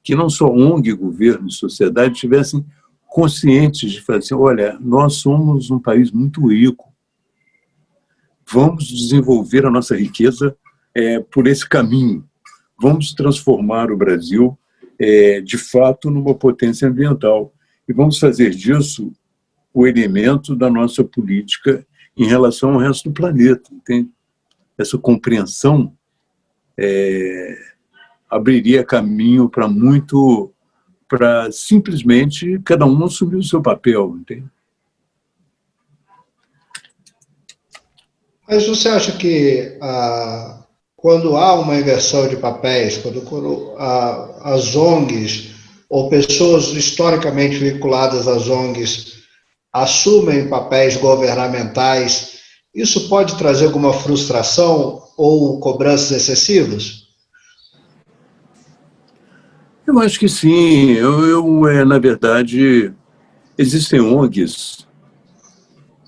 que não só ONG, governo e sociedade tivessem conscientes de fazer, olha, nós somos um país muito rico, vamos desenvolver a nossa riqueza por esse caminho, vamos transformar o Brasil de fato numa potência ambiental, e vamos fazer disso o elemento da nossa política em relação ao resto do planeta, entende? Essa compreensão abriria caminho para simplesmente cada um assumir o seu papel, entende?
Mas você acha que quando há uma inversão de papéis, quando as ONGs ou pessoas historicamente vinculadas às ONGs assumem papéis governamentais, isso pode trazer alguma frustração ou cobranças excessivas?
Eu acho que sim. Na verdade, existem ONGs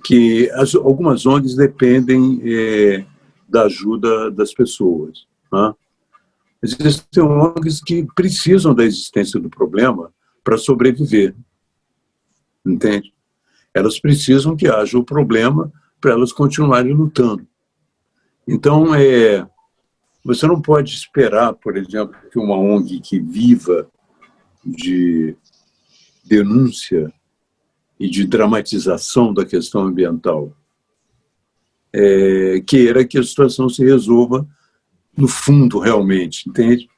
que... algumas ONGs dependem da ajuda das pessoas. Né? Existem ONGs que precisam da existência do problema para sobreviver. Entende? Elas precisam que haja o problema para elas continuarem lutando. Então, você não pode esperar, por exemplo, que uma ONG que viva de denúncia e de dramatização da questão ambiental queira que a situação se resolva no fundo, realmente, entende?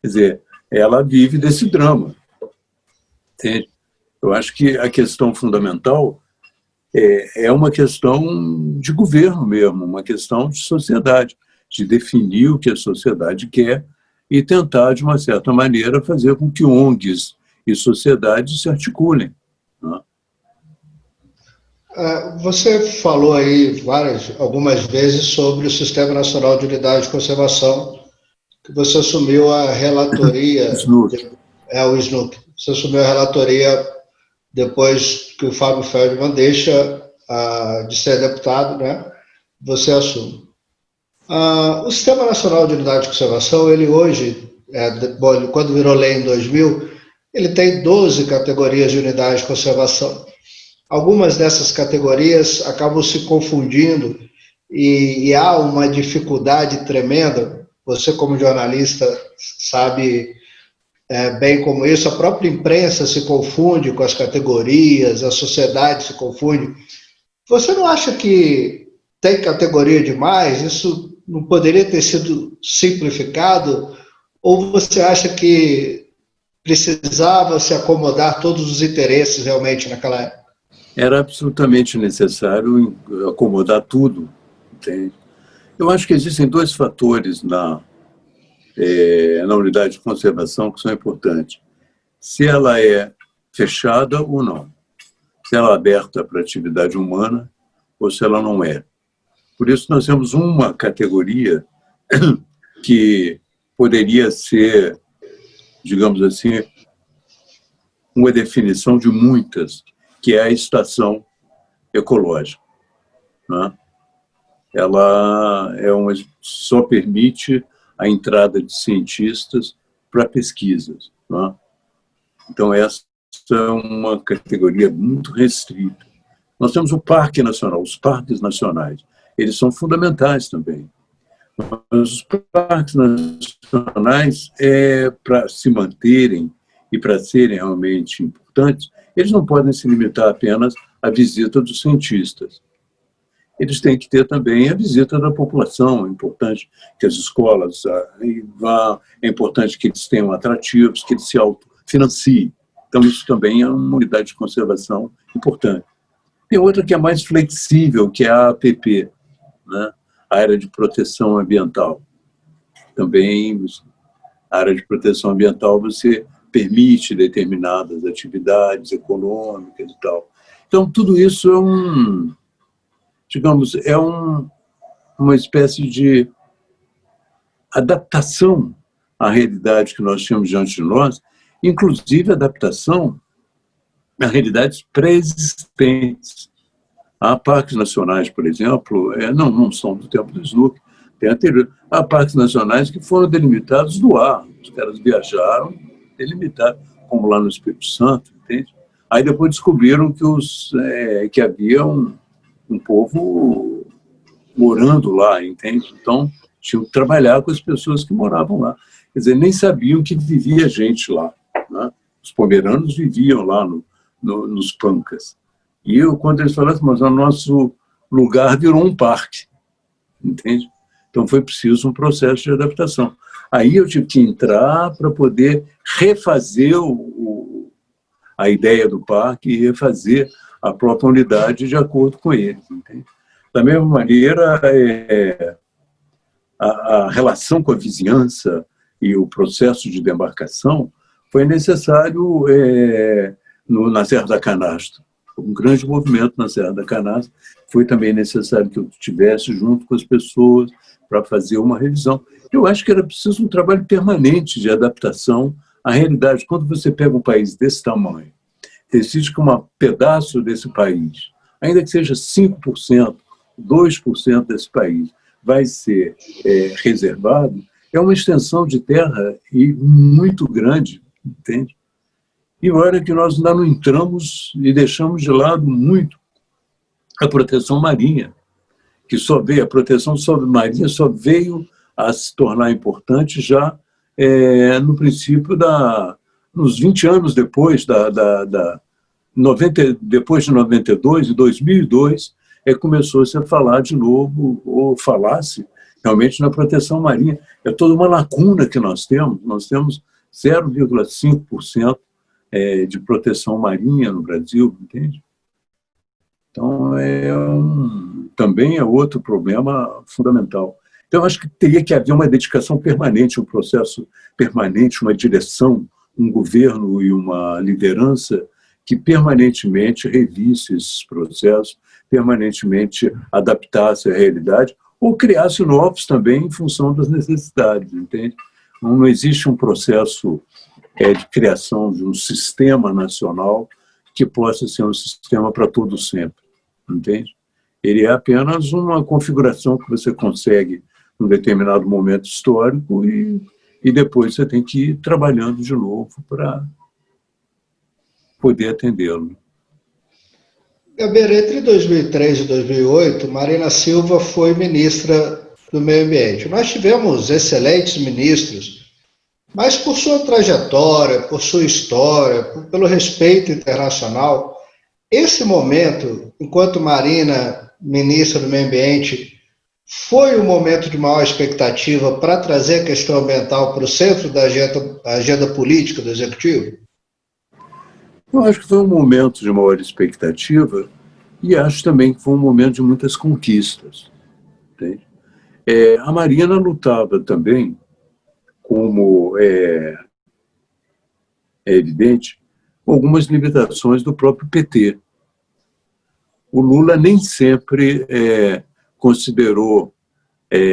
Quer dizer, ela vive desse drama, entende? Eu acho que a questão fundamental é uma questão de governo mesmo, uma questão de sociedade, de definir o que a sociedade quer e tentar, de uma certa maneira, fazer com que ONGs e sociedades se articulem. Né?
Você falou aí algumas vezes sobre o Sistema Nacional de Unidade de Conservação, que você assumiu a relatoria... o SNUC. Você assumiu a relatoria depois que o Fábio Feldman deixa de ser deputado, né? Você assume. O Sistema Nacional de Unidade de Conservação, ele hoje, quando virou lei em 2000, ele tem 12 categorias de unidade de conservação. Algumas dessas categorias acabam se confundindo e há uma dificuldade tremenda. Você, como jornalista, sabe bem como isso. A própria imprensa se confunde com as categorias, a sociedade se confunde. Você não acha que tem categoria demais? Isso não poderia ter sido simplificado? Ou você acha que precisava se acomodar todos os interesses realmente naquela época?
Era absolutamente necessário acomodar tudo, entende? Eu acho que existem dois fatores na unidade de conservação que são importantes. Se ela é fechada ou não. Se ela é aberta para atividade humana ou se ela não é. Por isso, nós temos uma categoria que poderia ser, digamos assim, uma definição de muitas, que é a estação ecológica. Né? Ela só permite a entrada de cientistas para pesquisas. Né? Então, essa é uma categoria muito restrita. Nós temos o Parque Nacional, os parques nacionais. Eles são fundamentais também. Mas os parques nacionais, para se manterem e para serem realmente importantes, eles não podem se limitar apenas à visita dos cientistas. Eles têm que ter também a visita da população. É importante que as escolas vá, é importante que eles tenham atrativos, que eles se autofinanciem. Então, isso também é uma unidade de conservação importante. Tem outra que é mais flexível, que é a APP, né? A área de proteção ambiental. Também, a área de proteção ambiental, você permite determinadas atividades econômicas e tal. Então, tudo isso é uma espécie de adaptação à realidade que nós tínhamos diante de nós, inclusive adaptação a realidades pré-existentes. Há parques nacionais, por exemplo, não são do tempo do SNUC, tem anterior. Há parques nacionais que foram delimitados do ar. Os caras viajaram, delimitaram, como lá no Espírito Santo, entende? Aí depois descobriram que havia um povo morando lá, entende? Então, tinham que trabalhar com as pessoas que moravam lá. Quer dizer, nem sabiam que vivia gente lá. Né? Os pomeranos viviam lá nos pancas. E quando eles falaram, mas o nosso lugar virou um parque, entende? Então foi preciso um processo de adaptação. Aí eu tive que entrar para poder refazer a ideia do parque e refazer a própria unidade de acordo com eles, entende? Da mesma maneira, a relação com a vizinhança e o processo de demarcação foi necessário na Serra da Canastra. Um grande movimento na Serra da Canastra. Foi também necessário que eu estivesse junto com as pessoas para fazer uma revisão. Eu acho que era preciso um trabalho permanente de adaptação A realidade, quando você pega um país desse tamanho, decide que um pedaço desse país, ainda que seja 5%, 2% desse país, vai ser reservado, é uma extensão de terra e muito grande, entende? E olha que nós ainda não entramos e deixamos de lado muito a proteção marinha, que só veio, a proteção marinha só veio a se tornar importante já no princípio nos 20 anos depois depois de 92 e 2002, começou-se a falar de novo, ou falasse realmente na proteção marinha. É toda uma lacuna que nós temos 0,5% de proteção marinha no Brasil, entende? Então, também é outro problema fundamental. Então, eu acho que teria que haver uma dedicação permanente, um processo permanente, uma direção, um governo e uma liderança que permanentemente revisse esses processos, permanentemente adaptasse à realidade, ou criasse novos também em função das necessidades, entende? Não existe um processo de criação de um sistema nacional que possa ser um sistema para todo sempre, entende? Ele é apenas uma configuração que você consegue num determinado momento histórico e depois você tem que ir trabalhando de novo para poder atendê-lo.
Gabeira, entre 2003 e 2008, Marina Silva foi ministra do Meio Ambiente. Nós tivemos excelentes ministros, mas por sua trajetória, por sua história, pelo respeito internacional, esse momento, enquanto Marina, ministra do Meio Ambiente, foi um momento de maior expectativa para trazer a questão ambiental para o centro da agenda política do Executivo?
Eu acho que foi um momento de maior expectativa e acho também que foi um momento de muitas conquistas. Entende? A Marina lutava também, como é evidente, com algumas limitações do próprio PT. O Lula nem sempre considerou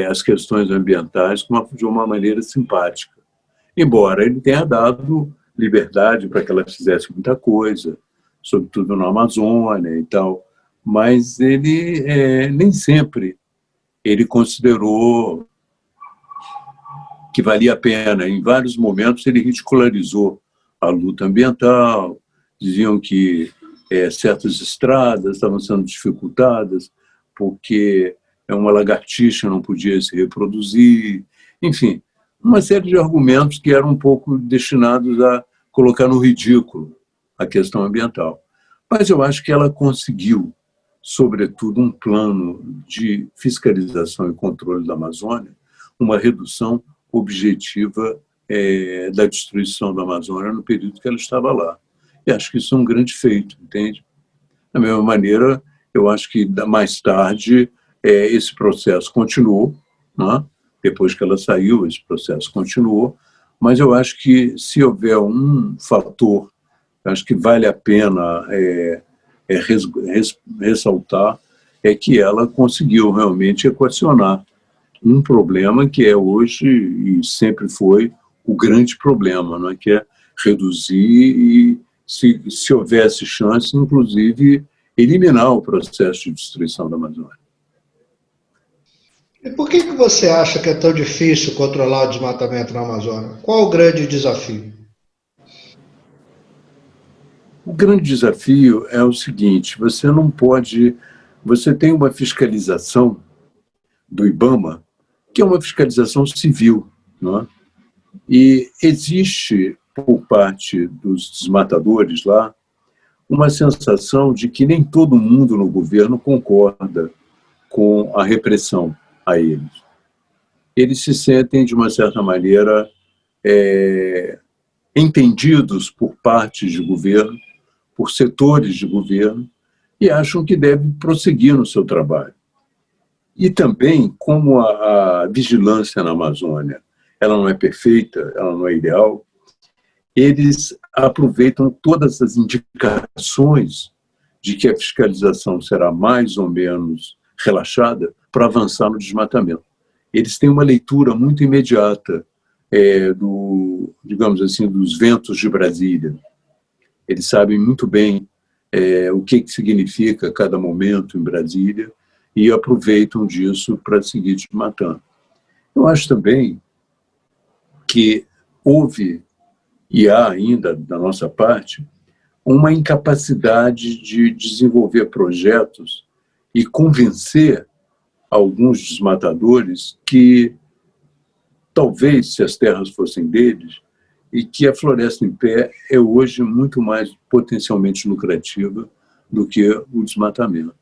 as questões ambientais de uma maneira simpática, embora ele tenha dado liberdade para que ela fizesse muita coisa, sobretudo na Amazônia e tal, mas ele nem sempre ele considerou que valia a pena. Em vários momentos ele ridicularizou a luta ambiental, diziam que certas estradas estavam sendo dificultadas porque uma lagartixa não podia se reproduzir, enfim, uma série de argumentos que eram um pouco destinados a colocar no ridículo a questão ambiental. Mas eu acho que ela conseguiu, sobretudo, um plano de fiscalização e controle da Amazônia, uma redução objetiva da destruição da Amazônia no período que ela estava lá. E acho que isso é um grande feito, entende? Da mesma maneira, eu acho que mais tarde esse processo continuou, né? Depois que ela saiu, esse processo continuou, mas eu acho que se houver um fator, acho que vale a pena ressaltar, é que ela conseguiu realmente equacionar um problema que é hoje e sempre foi o grande problema, né? Que é reduzir e, se houvesse chance, inclusive, eliminar o processo de destruição da Amazônia.
E por que você acha que é tão difícil controlar o desmatamento na Amazônia? Qual o grande desafio?
O grande desafio é o seguinte: você não pode... Você tem uma fiscalização do IBAMA, que é uma fiscalização civil, não é? E existe, por parte dos desmatadores lá, uma sensação de que nem todo mundo no governo concorda com a repressão a eles. Eles se sentem, de uma certa maneira, entendidos por partes de governo, por setores de governo, e acham que devem prosseguir no seu trabalho. E também, como a vigilância na Amazônia ela não é perfeita, ela não é ideal, eles aproveitam todas as indicações de que a fiscalização será mais ou menos relaxada para avançar no desmatamento. Eles têm uma leitura muito imediata digamos assim, dos ventos de Brasília. Eles sabem muito bem o que significa cada momento em Brasília e aproveitam disso para seguir desmatando. Eu acho também que houve, e há ainda, da nossa parte, uma incapacidade de desenvolver projetos e convencer alguns desmatadores que, talvez, se as terras fossem deles, e que a floresta em pé é hoje muito mais potencialmente lucrativa do que o desmatamento.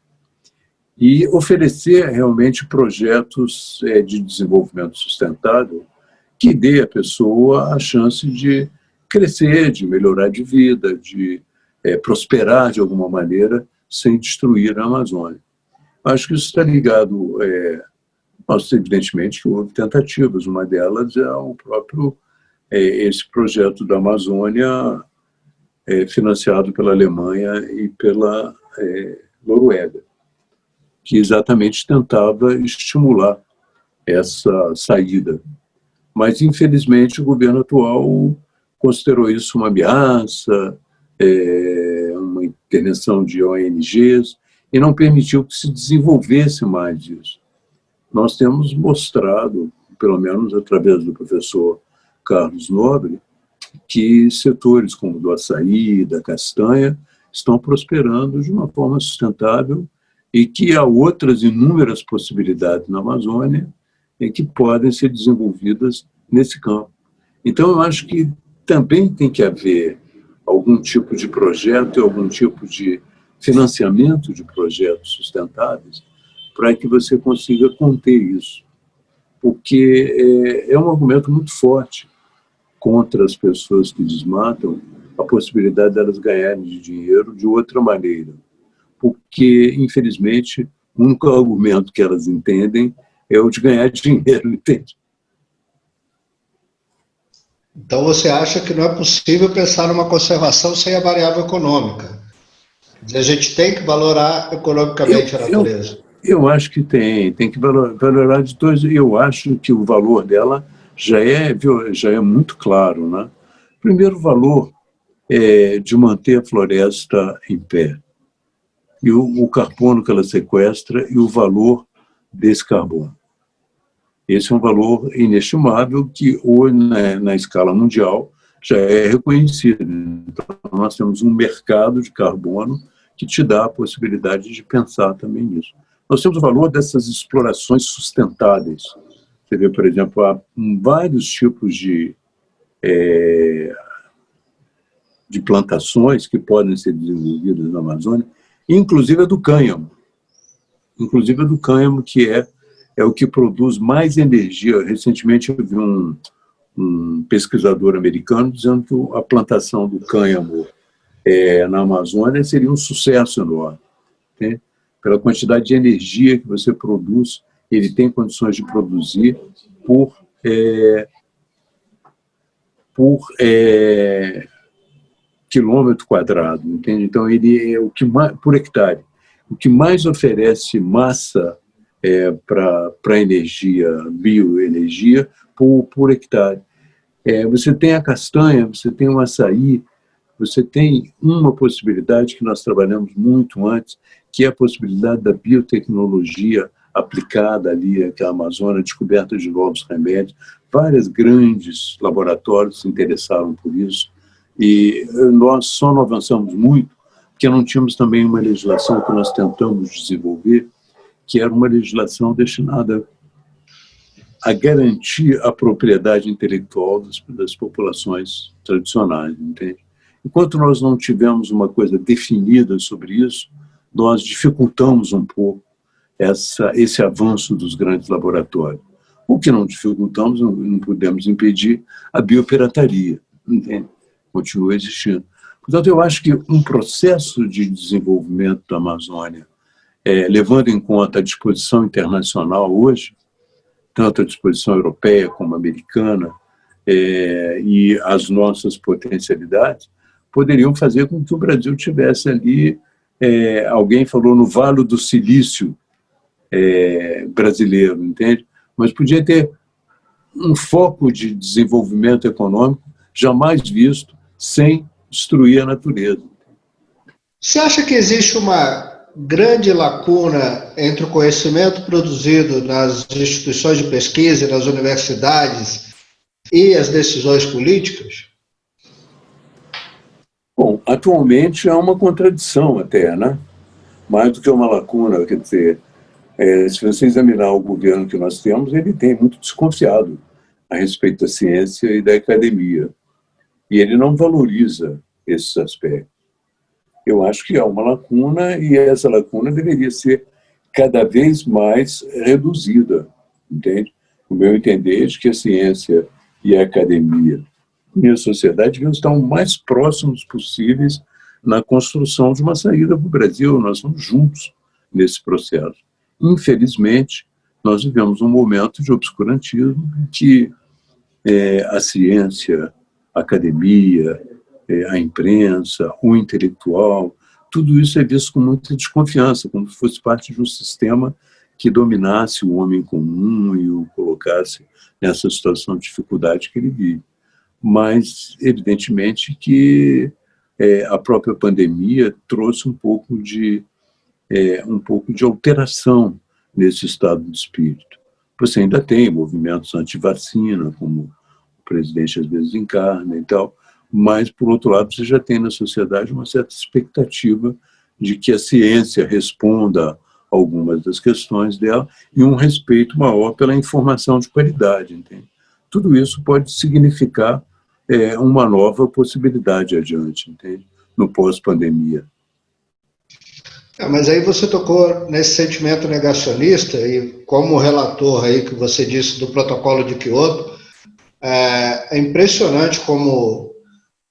E oferecer realmente projetos de desenvolvimento sustentável que dê à pessoa a chance de crescer, de melhorar de vida, de prosperar de alguma maneira sem destruir a Amazônia. Acho que isso está ligado, evidentemente, que houve tentativas. Uma delas é o próprio esse projeto da Amazônia financiado pela Alemanha e pela Noruega, que exatamente tentava estimular essa saída. Mas, infelizmente, o governo atual considerou isso uma ameaça, uma intervenção de ONGs, e não permitiu que se desenvolvesse mais isso. Nós temos mostrado, pelo menos através do professor Carlos Nobre, que setores como o do açaí, da castanha, estão prosperando de uma forma sustentável e que há outras inúmeras possibilidades na Amazônia que podem ser desenvolvidas nesse campo. Então, eu acho que também tem que haver algum tipo de projeto, algum tipo de financiamento de projetos sustentáveis para que você consiga conter isso. Porque é um argumento muito forte contra as pessoas que desmatam a possibilidade delas ganharem de dinheiro de outra maneira. Porque, infelizmente, o único argumento que elas entendem é o de ganhar dinheiro, entende?
Então você acha que não é possível pensar numa conservação sem a variável econômica? A gente tem que valorar economicamente a natureza.
Eu acho que tem que valorar de dois. Eu acho que o valor dela já é muito claro, né? Primeiro valor é de manter a floresta em pé, e o carbono que ela sequestra e o valor desse carbono. Esse é um valor inestimável que hoje, na escala mundial, já é reconhecido. Então, nós temos um mercado de carbono que te dá a possibilidade de pensar também nisso. Nós temos o valor dessas explorações sustentáveis. Você vê, por exemplo, há vários tipos de plantações que podem ser desenvolvidas na Amazônia, inclusive a do cânhamo. Inclusive a do cânhamo, que é o que produz mais energia. Recentemente eu vi um pesquisador americano dizendo que a plantação do cânhamo na Amazônia seria um sucesso enorme, né? Pela quantidade de energia que você produz, ele tem condições de produzir por quilômetro quadrado, entende? Então ele é o que mais, por hectare, o que mais oferece massa para energia, bioenergia, por hectare. Você tem a castanha, você tem o açaí, você tem uma possibilidade que nós trabalhamos muito antes, que é a possibilidade da biotecnologia aplicada ali à Amazônia, descoberta de novos remédios. Vários grandes laboratórios se interessaram por isso, e nós só não avançamos muito porque não tínhamos também uma legislação que nós tentamos desenvolver, que era uma legislação destinada a garantir a propriedade intelectual das populações tradicionais, entende? Enquanto nós não tivemos uma coisa definida sobre isso, nós dificultamos um pouco esse avanço dos grandes laboratórios. O que não dificultamos, não podemos impedir a biopirataria, entende? Continua existindo. Portanto, eu acho que um processo de desenvolvimento da Amazônia, levando em conta a disposição internacional hoje, tanto a disposição europeia como americana, e as nossas potencialidades, poderiam fazer com que o Brasil tivesse ali, alguém falou no Vale do Silício brasileiro, entende? Mas podia ter um foco de desenvolvimento econômico jamais visto sem destruir a natureza.
Você acha que existe uma grande lacuna entre o conhecimento produzido nas instituições de pesquisa e nas universidades e as decisões políticas?
Bom, atualmente há uma contradição até, né? Mais do que uma lacuna, quer dizer, se você examinar o governo que nós temos, ele tem muito desconfiado a respeito da ciência e da academia. E ele não valoriza esses aspectos. Eu acho que há uma lacuna e essa lacuna deveria ser cada vez mais reduzida, entende? O meu entender é de que a ciência e a academia e a sociedade deviam estar o mais próximos possíveis na construção de uma saída para o Brasil. Nós estamos juntos nesse processo. Infelizmente, nós vivemos um momento de obscurantismo em que a ciência, a academia, a imprensa, o intelectual, tudo isso é visto com muita desconfiança, como se fosse parte de um sistema que dominasse o homem comum e o colocasse nessa situação de dificuldade que ele vive. Mas, evidentemente, que a própria pandemia trouxe um pouco de alteração nesse estado de espírito. Você ainda tem movimentos anti-vacina, como o presidente às vezes encarna e tal, mas, por outro lado, você já tem na sociedade uma certa expectativa de que a ciência responda a algumas das questões dela e um respeito maior pela informação de qualidade, entende? Tudo isso pode significar uma nova possibilidade adiante, entende? No pós-pandemia.
Mas aí você tocou nesse sentimento negacionista e como relator aí que você disse do protocolo de Kyoto, é impressionante como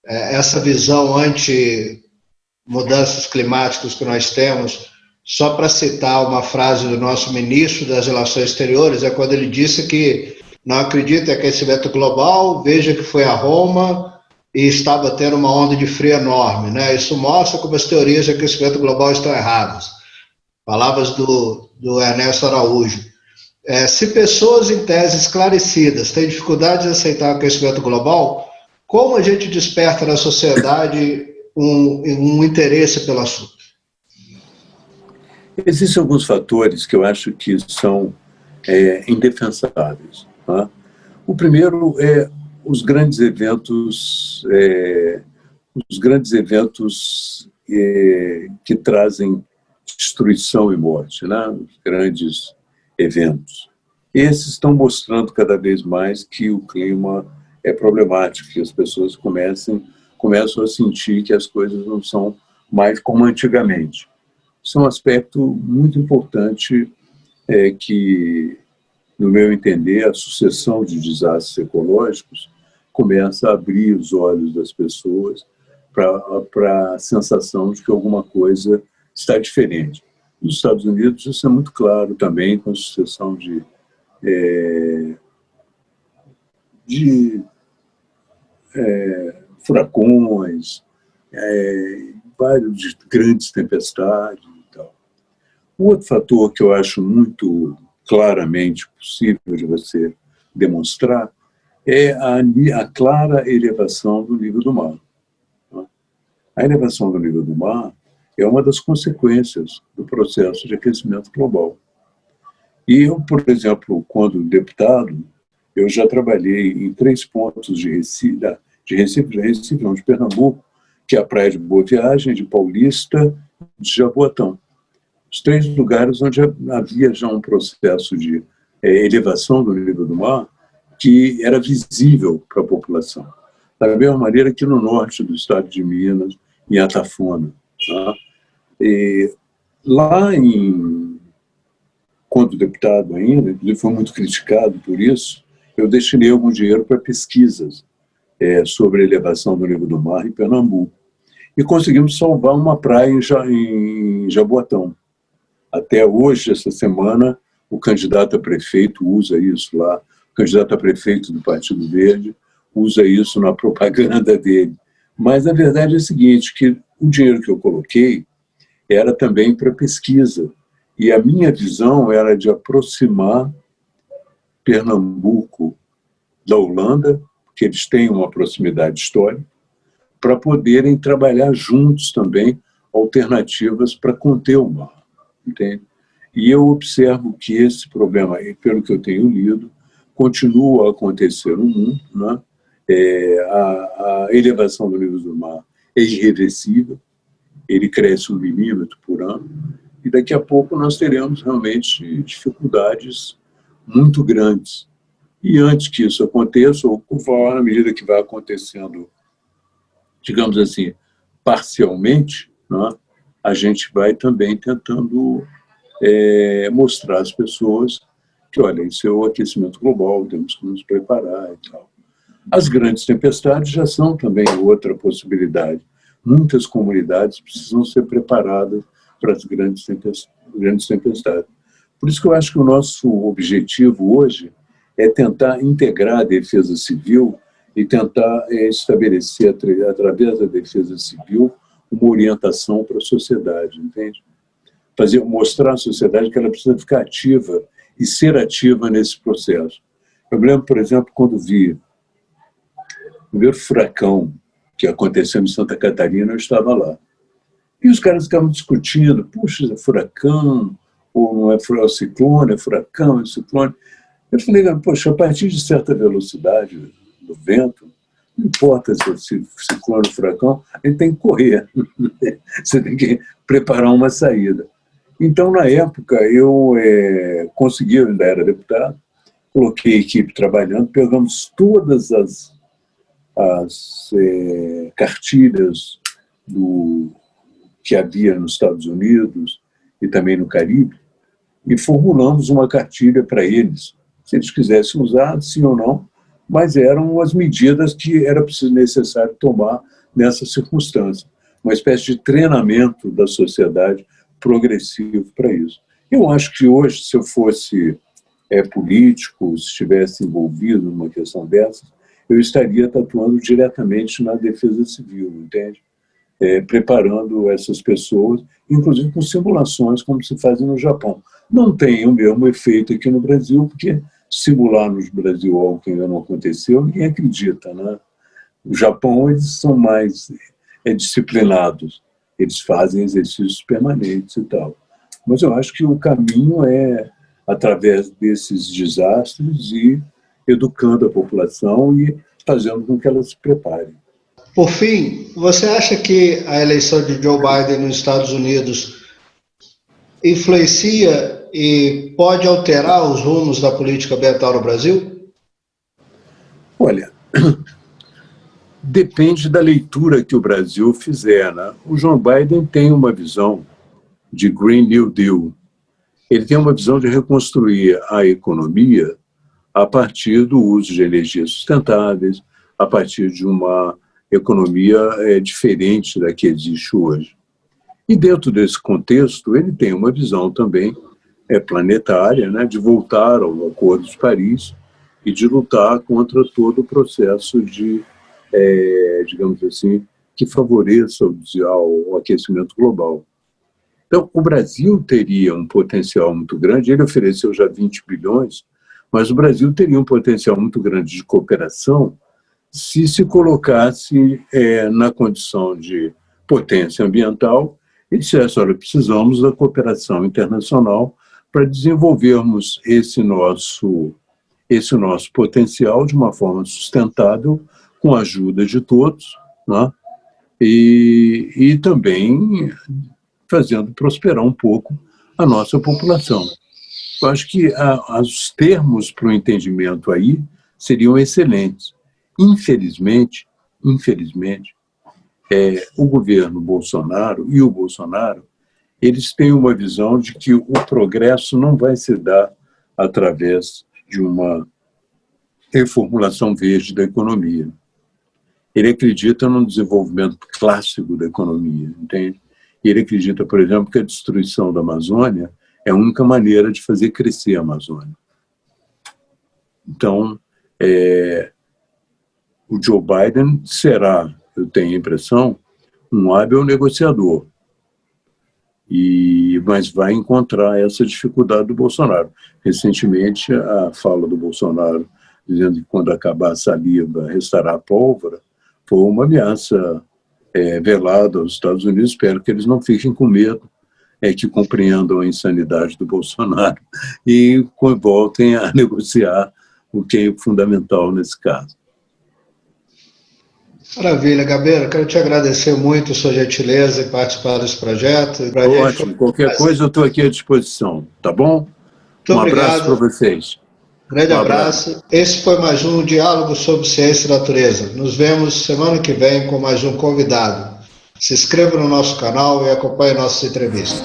essa visão anti-mudanças climáticas que nós temos, só para citar uma frase do nosso ministro das Relações Exteriores, é quando ele disse que não acredita em aquecimento global, veja que foi a Roma e estava tendo uma onda de frio enorme, né? Isso mostra como as teorias de aquecimento global estão erradas. Palavras do Ernesto Araújo. Se pessoas em tese esclarecidas têm dificuldade de aceitar o aquecimento global, como a gente desperta na sociedade um interesse pelo assunto?
Existem alguns fatores que eu acho que são indefensáveis. Tá? O primeiro é os grandes eventos que trazem destruição e morte, né? Os grandes eventos. Esses estão mostrando cada vez mais que o clima é problemático, que as pessoas começam a sentir que as coisas não são mais como antigamente. Isso é um aspecto muito importante que, no meu entender, a sucessão de desastres ecológicos começa a abrir os olhos das pessoas para a sensação de que alguma coisa está diferente. Nos Estados Unidos isso é muito claro também, com a sucessão de furacões, várias grandes tempestades e tal. O outro fator que eu acho muito claramente possível de você demonstrar é a clara elevação do nível do mar. A elevação do nível do mar é uma das consequências do processo de aquecimento global. E eu, por exemplo, quando deputado, eu já trabalhei em 3 pontos de Pernambuco, que é a Praia de Boa Viagem, de Paulista, de Jaboatão. Os 3 lugares onde havia já um processo de elevação do nível do mar que era visível para a população. Da mesma maneira que no norte do estado de Minas, em Atafona. Tá? E lá, quando deputado ainda, inclusive foi muito criticado por isso, eu destinei algum dinheiro para pesquisas sobre a elevação do nível do mar em Pernambuco. E conseguimos salvar uma praia em Jaboatão. Até hoje, essa semana, o candidato a prefeito usa isso lá, o candidato a prefeito do Partido Verde usa isso na propaganda dele. Mas a verdade é a seguinte, que o dinheiro que eu coloquei era também para pesquisa. E a minha visão era de aproximar Pernambuco da Holanda, porque eles têm uma proximidade histórica, para poderem trabalhar juntos também alternativas para conter o mal, entende? E eu observo que esse problema, pelo que eu tenho lido, continua a acontecer no mundo, né? A elevação do nível do mar é irreversível, ele cresce 1 milímetro por ano, e daqui a pouco nós teremos realmente dificuldades muito grandes. E antes que isso aconteça, ou à medida que vai acontecendo, digamos assim, parcialmente, né, a gente vai também tentando mostrar às pessoas que, olha, isso é o aquecimento global, temos que nos preparar e tal. As grandes tempestades já são também outra possibilidade. Muitas comunidades precisam ser preparadas para as grandes tempestades. Por isso que eu acho que o nosso objetivo hoje é tentar integrar a defesa civil e tentar estabelecer, através da defesa civil, uma orientação para a sociedade, entende? Mostrar à sociedade que ela precisa ficar ativa e ser ativa nesse processo. Eu me lembro, por exemplo, quando vi o primeiro furacão que aconteceu em Santa Catarina, eu estava lá. E os caras ficavam discutindo, puxa, é furacão, ou não é ciclone, é furacão, é ciclone. Eu falei, poxa, a partir de certa velocidade do vento, não importa se é ciclone ou furacão, a gente tem que correr. Você tem que preparar uma saída. Então, na época, eu consegui, eu ainda era deputado, coloquei a equipe trabalhando, pegamos todas as cartilhas que havia nos Estados Unidos e também no Caribe, e formulamos uma cartilha para eles, se eles quisessem usar, sim ou não, mas eram as medidas que era necessário tomar nessa circunstância. Uma espécie de treinamento da sociedade progressivo para isso. Eu acho que hoje, se eu fosse político, se estivesse envolvido numa questão dessas, eu estaria atuando diretamente na defesa civil, entende? Preparando essas pessoas, inclusive com simulações, como se faz no Japão. Não tem o mesmo efeito aqui no Brasil, porque simular no Brasil algo que ainda não aconteceu, ninguém acredita, né? No Japão, eles são mais disciplinados, eles fazem exercícios permanentes e tal. Mas eu acho que o caminho é através desses desastres e educando a população e fazendo com que ela se prepare.
Por fim, você acha que a eleição de Joe Biden nos Estados Unidos influencia e pode alterar os rumos da política ambiental no Brasil?
Olha, depende da leitura que o Brasil fizer, né? O Joe Biden tem uma visão de Green New Deal. Ele tem uma visão de reconstruir a economia a partir do uso de energias sustentáveis, a partir de uma economia diferente da que existe hoje. E dentro desse contexto, ele tem uma visão também planetária, né, de voltar ao Acordo de Paris e de lutar contra todo o processo de, digamos assim, que favoreça o aquecimento global. Então, o Brasil teria um potencial muito grande, ele ofereceu já 20 bilhões, mas o Brasil teria um potencial muito grande de cooperação se colocasse na condição de potência ambiental e dissesse, olha, precisamos da cooperação internacional para desenvolvermos esse nosso potencial de uma forma sustentável, com a ajuda de todos, né? E também fazendo prosperar um pouco a nossa população. Eu acho que os termos para o entendimento aí seriam excelentes. Infelizmente, o governo Bolsonaro e o Bolsonaro, eles têm uma visão de que o progresso não vai se dar através de uma reformulação verde da economia. Ele acredita no desenvolvimento clássico da economia, entende? Ele acredita, por exemplo, que a destruição da Amazônia é a única maneira de fazer crescer a Amazônia. Então, o Joe Biden será, eu tenho a impressão, um hábil negociador, mas vai encontrar essa dificuldade do Bolsonaro. Recentemente, a fala do Bolsonaro dizendo que quando acabar a saliva restará a pólvora, foi uma ameaça velada aos Estados Unidos. Espero que eles não fiquem com medo, que compreendam a insanidade do Bolsonaro e voltem a negociar o que é fundamental nesse caso.
Maravilha, Gabeira. Quero te agradecer muito a sua gentileza em participar desse projeto.
Ótimo. Qualquer coisa eu estou aqui à disposição, tá bom?
Muito obrigado.
Abraço para vocês.
Grande abraço. Esse foi mais um Diálogo sobre Ciência e Natureza. Nos vemos semana que vem com mais um convidado. Se inscreva no nosso canal e acompanhe nossas entrevistas.